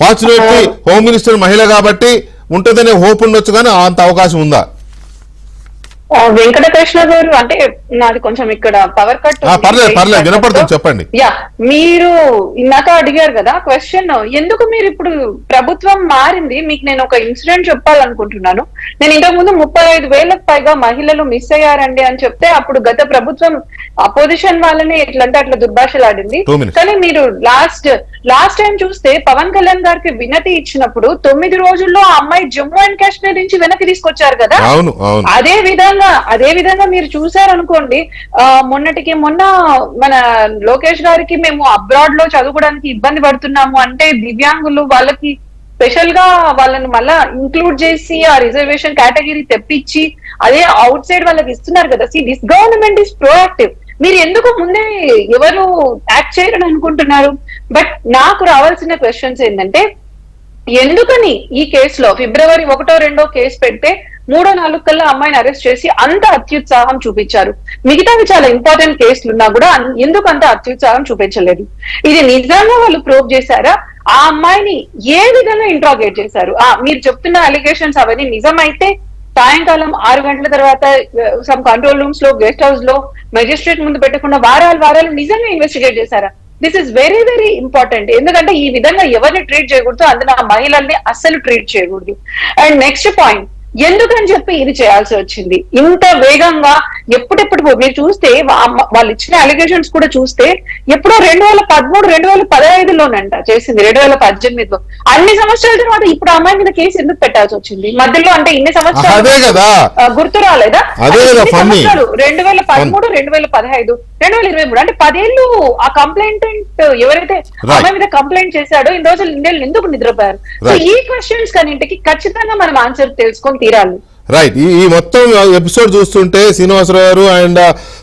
[SPEAKER 1] ఫార్చునేట్లీ హోమ్ మినిస్టర్ మహిళ కాబట్టి ఉంటుందనే హోప్ ఉండొచ్చు, కానీ అంత అవకాశం ఉందా?
[SPEAKER 6] వెంకటకృష్ణ గారు, అంటే నాది కొంచెం ఇక్కడ పవర్ కట్.
[SPEAKER 1] పర్లేదు వినపడుతుంది, చెప్పండి.
[SPEAKER 6] యా, మీరు ఇందాక అడిగారు కదా క్వశ్చన్, ఎందుకు మీరు ఇప్పుడు ప్రభుత్వం మారింది, మీకు నేను ఒక ఇన్సిడెంట్ చెప్పాలనుకుంటున్నాను. నేను ఇంతకు ముందు 35,000కు పైగా మహిళలు మిస్ అయ్యారండి అని చెప్తే అప్పుడు గత ప్రభుత్వం అపోజిషన్ వాళ్ళని ఎట్లంటే అట్లా దుర్భాషలాడింది. కానీ మీరు లాస్ట్ టైం చూస్తే పవన్ కళ్యాణ్ గారికి వినతి ఇచ్చినప్పుడు 9 రోజుల్లో ఆ అమ్మాయి జమ్మూ అండ్ కాశ్మీర్ నుంచి వెనక్కి తీసుకొచ్చారు కదా. అదే విధంగా మీరు చూసారనుకోండి, మొన్న మన లోకేష్ గారికి మేము అబ్రాడ్ లో చదువుకోవడానికి ఇబ్బంది పడుతున్నాము అంటే దివ్యాంగులు వాళ్ళకి స్పెషల్ గా వాళ్ళని మళ్ళా ఇంక్లూడ్ చేసి ఆ రిజర్వేషన్ కేటగిరీ తెప్పించి అదే అవుట్ సైడ్ వాళ్ళకి ఇస్తున్నారు కదా. This government is proactive. మీరు ఎందుకు ముందే ఎవరు యాక్ట్ చేయాలని అనుకుంటున్నారు? బట్ నాకు రావాల్సిన క్వశ్చన్స్ ఏంటంటే, ఎందుకని ఈ కేసులో ఫిబ్రవరి 1, 2 కేసు పెడితే 3, 4 కల్లా అమ్మాయిని అరెస్ట్ చేసి అంత అత్యుత్సాహం చూపించారు? మిగతావి చాలా ఇంపార్టెంట్ కేసులు ఉన్నా కూడా ఎందుకు అంత అత్యుత్సాహం చూపించలేదు? ఇది నిజంగా వాళ్ళు ప్రోబ్ చేశారా? ఆ అమ్మాయిని ఏ విధంగా ఇంట్రాగేట్ చేశారు? మీరు చెప్తున్న అలిగేషన్స్ అవన్నీ నిజమైతే సాయంకాలం 6 గంటల తర్వాత సమ్ కంట్రోల్ రూమ్స్ లో, గెస్ట్ హౌస్ లో మెజిస్ట్రేట్ ముందు పెట్టకుండా వారాలు నిజంగా ఇన్వెస్టిగేట్ చేశారా? This is very very important. ఎందుకంటే ఈ విధంగా ఎవరిని ట్రీట్ చేయకూడదు, అందులో ఆ మహిళల్ని అస్సలు ట్రీట్ చేయకూడదు. అండ్ నెక్స్ట్ పాయింట్, ఎందుకని చెప్పి ఇది చేయాల్సి వచ్చింది ఇంత వేగంగా? ఎప్పుడెప్పుడు మీరు చూస్తే వాళ్ళు ఇచ్చిన అలిగేషన్స్ కూడా చూస్తే ఎప్పుడో 2013, 2015లోనంట చేసింది, 2018లో. అన్ని సంవత్సరాల తర్వాత ఇప్పుడు అమ్మాయి మీద కేసు ఎందుకు పెట్టాల్సి వచ్చింది మధ్యలో? అంటే ఇన్ని సంవత్సరాలు గుర్తు రాలేదా? 2013, 2015, 2023 అంటే 10 ఏళ్ళు ఆ కంప్లైంట్ ఎవరైతే అమ్మాయి మీద కంప్లైంట్ చేశాడో ఇన్ని రోజులు ఎందుకు నిద్రపోయారు? సో ఈ క్వశ్చన్స్ కన్నింటికి ఖచ్చితంగా మనం ఆన్సర్ తెలుసుకొని తీరాలి.
[SPEAKER 1] రైట్. ఈ మొత్తం ఎపిసోడ్ చూస్తుంటే శ్రీనివాసరావు గారు అండ్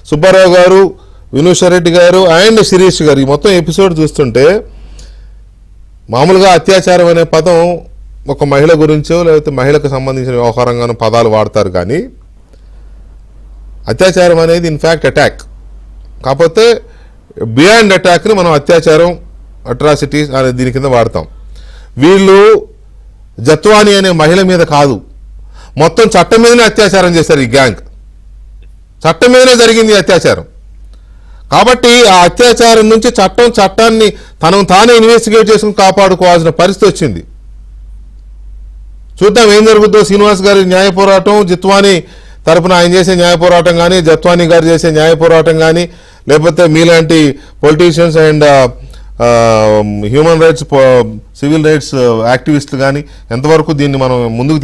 [SPEAKER 1] సుబ్బారావు గారు, వినూషారెడ్డి గారు అండ్ శిరీష్ గారు, ఈ మొత్తం ఎపిసోడ్ చూస్తుంటే మామూలుగా అత్యాచారం అనే పదం ఒక మహిళ గురించో లేకపోతే మహిళకు సంబంధించిన వ్యవహారంగానో పదాలు వాడతారు, కానీ అత్యాచారం అనేది ఇన్ఫ్యాక్ట్ అటాక్. కాకపోతే బియాండ్ అటాక్ని మనం అత్యాచారం, అట్రాసిటీస్ అనే దీని కింద వాడతాం. వీళ్ళు జత్వాని అనే మహిళ మీద కాదు, మొత్తం చట్టం మీదనే అత్యాచారం చేశారు. ఈ గ్యాంగ్ చట్టం మీదనే జరిగింది అత్యాచారం. కాబట్టి ఆ అత్యాచారం నుంచి చట్టాన్ని తనను తానే ఇన్వెస్టిగేట్ చేసుకుని కాపాడుకోవాల్సిన పరిస్థితి వచ్చింది. చూద్దాం ఏం జరుగుతుందో. శ్రీనివాస్ గారి న్యాయ పోరాటం, జిత్వాని తరపున ఆయన చేసే న్యాయ పోరాటం కానీ, జత్వాని గారు చేసే న్యాయ పోరాటం కానీ, లేకపోతే మీలాంటి politicians and human rights, civil rights యాక్టివిస్టులు కానీ ఎంతవరకు దీన్ని మనం ముందుకు